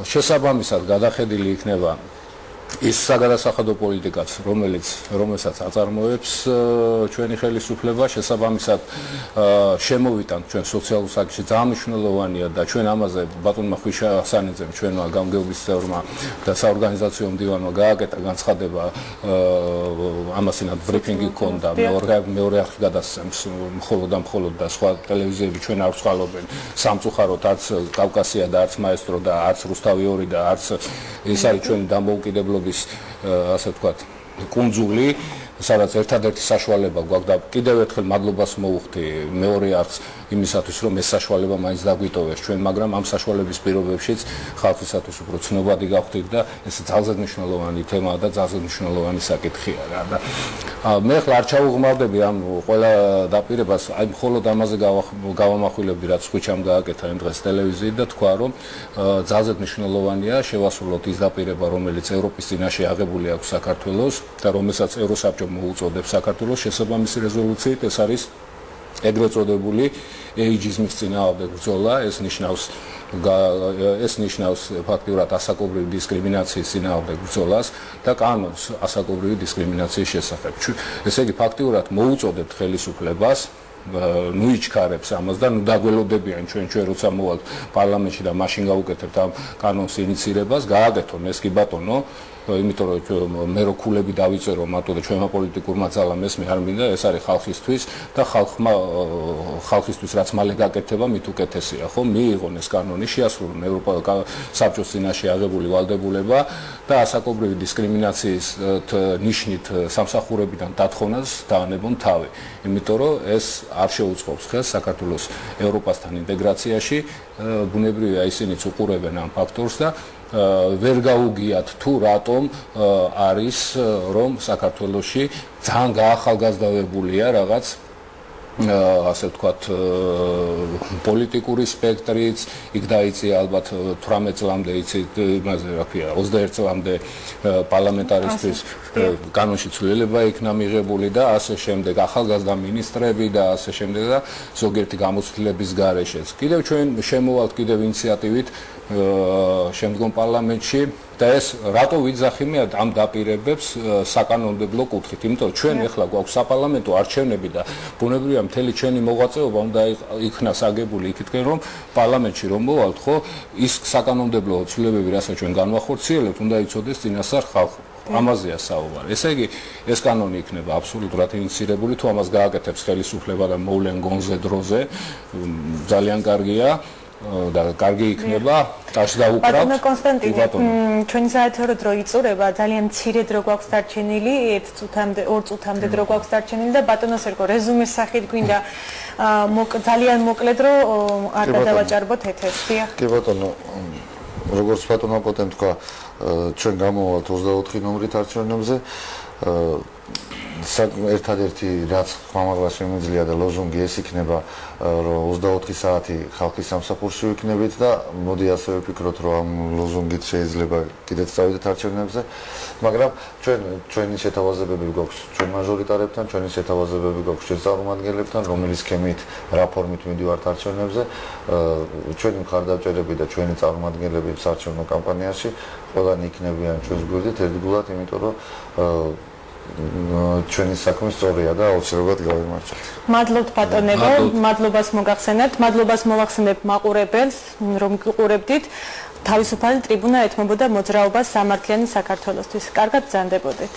შესაბამისად გადახედილი იქნება ის საგადასახადო პოლიტიკაც, რომელსაც აწარმოებს ჩვენი ხელისუფლება, შესაბამისად შემოვიტანთ ჩვენ სოციალურ საკითხში ძალიან მნიშვნელოვანია და ჩვენ ამაზე ბატონმა ხვიშასანიძემ ჩვენმა გამგეობის წევრმა და საორგანიზაციო მდივანმა გააკეთა განცხადება, ამასინად ბრიფინგი ჰქონდა, მეორე არხი გადასცემს მხოლოდ და სხვა ტელევიზიები ჩვენ არ ვსხალობენ სამწუხაროდ არც კავკასია და არც მაესტრო და არც რუსთავი 2 და არც ეს არის ჩვენი დამოუკიდებლობის ასე ვთქვათ კუნძული, სადაც ერთადერთი საშუალება გვაქვს და კიდევ ერთხელ მადლობას მოვუხდი მეორე არხს იმისათვის, რომ ეს საშუალება მაინც დაგვიტოვეს ჩვენ, მაგრამ ამ საშუალების პირობებშიც ხალხისათვის უფრო ცნობადი გავხდით და ეს ძალზედ მნიშვნელოვანი თემაა და ძალზედ მნიშვნელოვანი საკითხია რა და მე ხლა არ ჩავუღმავდები ამ ყველა დაპირებას, აი მხოლოდ ამაზე გავამახვილებდი, რაც ხვიჩამ გააკეთა იმ დღეს ტელევიზიით და თქვა, რომ ძალზედ მნიშვნელოვანია შევასრულოთ ის დაპირება, რომელიც ევროპის წინაშე აღებული აქვს საქართველოს და რომელსაც ევროსაბჭო მოუწოდებს საქართველოს შესაბამისი რეზოლუციით, ეს არის ეგრეთ წოდებული ეიჯიზმის წინააღმდეგ ბრძოლა. ეს ნიშნავს ფაქტიურად ასაკობრივი დისკრიმინაციის წინააღმდეგ ბრძოლას და კანონს ასაკობრივი დისკრიმინაციის შესახებ. ესე იგი ფაქტიურად მოუწოდებთ ხელისუფლებას, ნუ იჩქარებს ამას და ნუ დაგველოდებიან ჩვენ როცა მოვალთ პარლამენტში და მაშინ გავუკეთებთ ამ კანონს ინიცირებას, გააკეთონ ეს კი ბატონო, იმიტომ რომ მე რო ქულები დავიწერო მარტო და ჩვენმა პოლიტიკურმა ძალამ ეს მე არ მინდა, ეს არის ხალხისთვის და ხალხისთვის რაც მალე გაკეთება მით უკეთესია, ხო? მიიღონ ეს კანონი, შეასრულონ ევროპა საბჭოს წინაშე აღებული ვალდებულება და ასაკობრივი დისკრიმინაციის ნიშნით სამსახურებიდან დათხოვნას დაანებონ თავი. იმიტომ რომ ეს არ შეუწყობს ხელს საქართველოს ევროპასთან ინტეგრაციაში, ბუნებრივია ისინიც უყურებენ ამ ფაქტორს და ვერ გაუგიათ თუ რატომ არის რომ საქართველოში ძალიან გაახალგაზრდებულია რაღაც ასე ვთქვათ პოლიტიკური სპექტრიც, იქ დაიწია ალბათ 18 წლამდე იცით იმაზე რა ქვია 21 წლამდე პარლამენტარისტის კანონში ცვლილება იქნა მიღებული და ასე შემდეგ ახალგაზრდა მინისტრები და ასე შემდეგ და ზოგიერთი გამოცდილების გარეშეც. კიდევ ჩვენ შემოვალთ კიდევ ინიციატივით შემდგომ პარლამენტში და ეს რატო ვიძახი მე ამ დაპირებებს საკანონმდებლო კუთხით, იმიტომ რომ ჩვენ ახლა გვაქვს საპარლამენტო არჩევნები და ბუნებრივია მთელი ჩვენი მოღვაწეობა უნდა იქნას აგებული იქითკენ რომ პარლამენტში რომ მოვალთ, ხო, ის საკანონმდებლო ცვლილებები, რასაც ჩვენ განვახორციელებთ, უნდა იცოდეს წინასწარ ხალხი. ამაზეა საუბარი. ესე იგი, ეს კანონი იქნება აბსოლუტურად ინიცირებული, თუ ამას გააკეთებს ხელისუფლება და მოვლენ გონზე დროზე, ძალიან კარგია. და კარგი იქნება, ტაშ დაუკრავთ. ბატონო კონსტანტინე, ჩვენი საერთო დრო იწურება, ძალიან მცირე დრო გვაქვს დარჩენილი, 1 წუთამდე, 2 წუთამდე დრო გვაქვს დარჩენილი და ბატონო სერგო, რეზუმეს სახით გვინდა ძალიან მოკლედ დრო არ გადავაჭარბოთ ეთერს. კი ბატონო, როგორც ბატონო პოტენ თქვა, ჩვენ გამოვალთ 24 ნომრით არჩევნებზე. ერთადერთი რაც ხმამაღლა შემიძლია და ლოზუნგი ეს იქნება რომ 24 საათი ხალხის სამსახურში ვიქნებით და მოდი ასევე ვფიქროთ რომ ამ ლოზუნგით შეიძლება კიდეც წავიდეთ არჩევნებზე მაგრამ ჩვენი შეთავაზებები გვაქვს ჩვენ მაჟორიტარებთან ჩვენი შეთავაზებები გვაქვს ჩვენ წარმომადგენლებთან რომელი სქემით რა ფორმით მიდივართ არჩევნებზე ჩვენი მხარდაჭერები და ჩვენი წარმომადგენლები საარჩევნო კამპანიაში ყველანი იქნებიან ჩვენს გვერდით ერთგულად იმიტომ რომ ჩვენი საქმე სწორია და აუცილებლად გავიმარჯვებთ. მადლობთ ბატონებო, მადლობას მოგახსენებთ, მადლობას მოვახსენებ მაყურებელს, რომ გიყურებდით. თავისუფალი ტრიბუნა ეთმობოდა მოძრაობას სამართლიანი საქართველოსთვის. კარგად ბრძანდებოდეთ.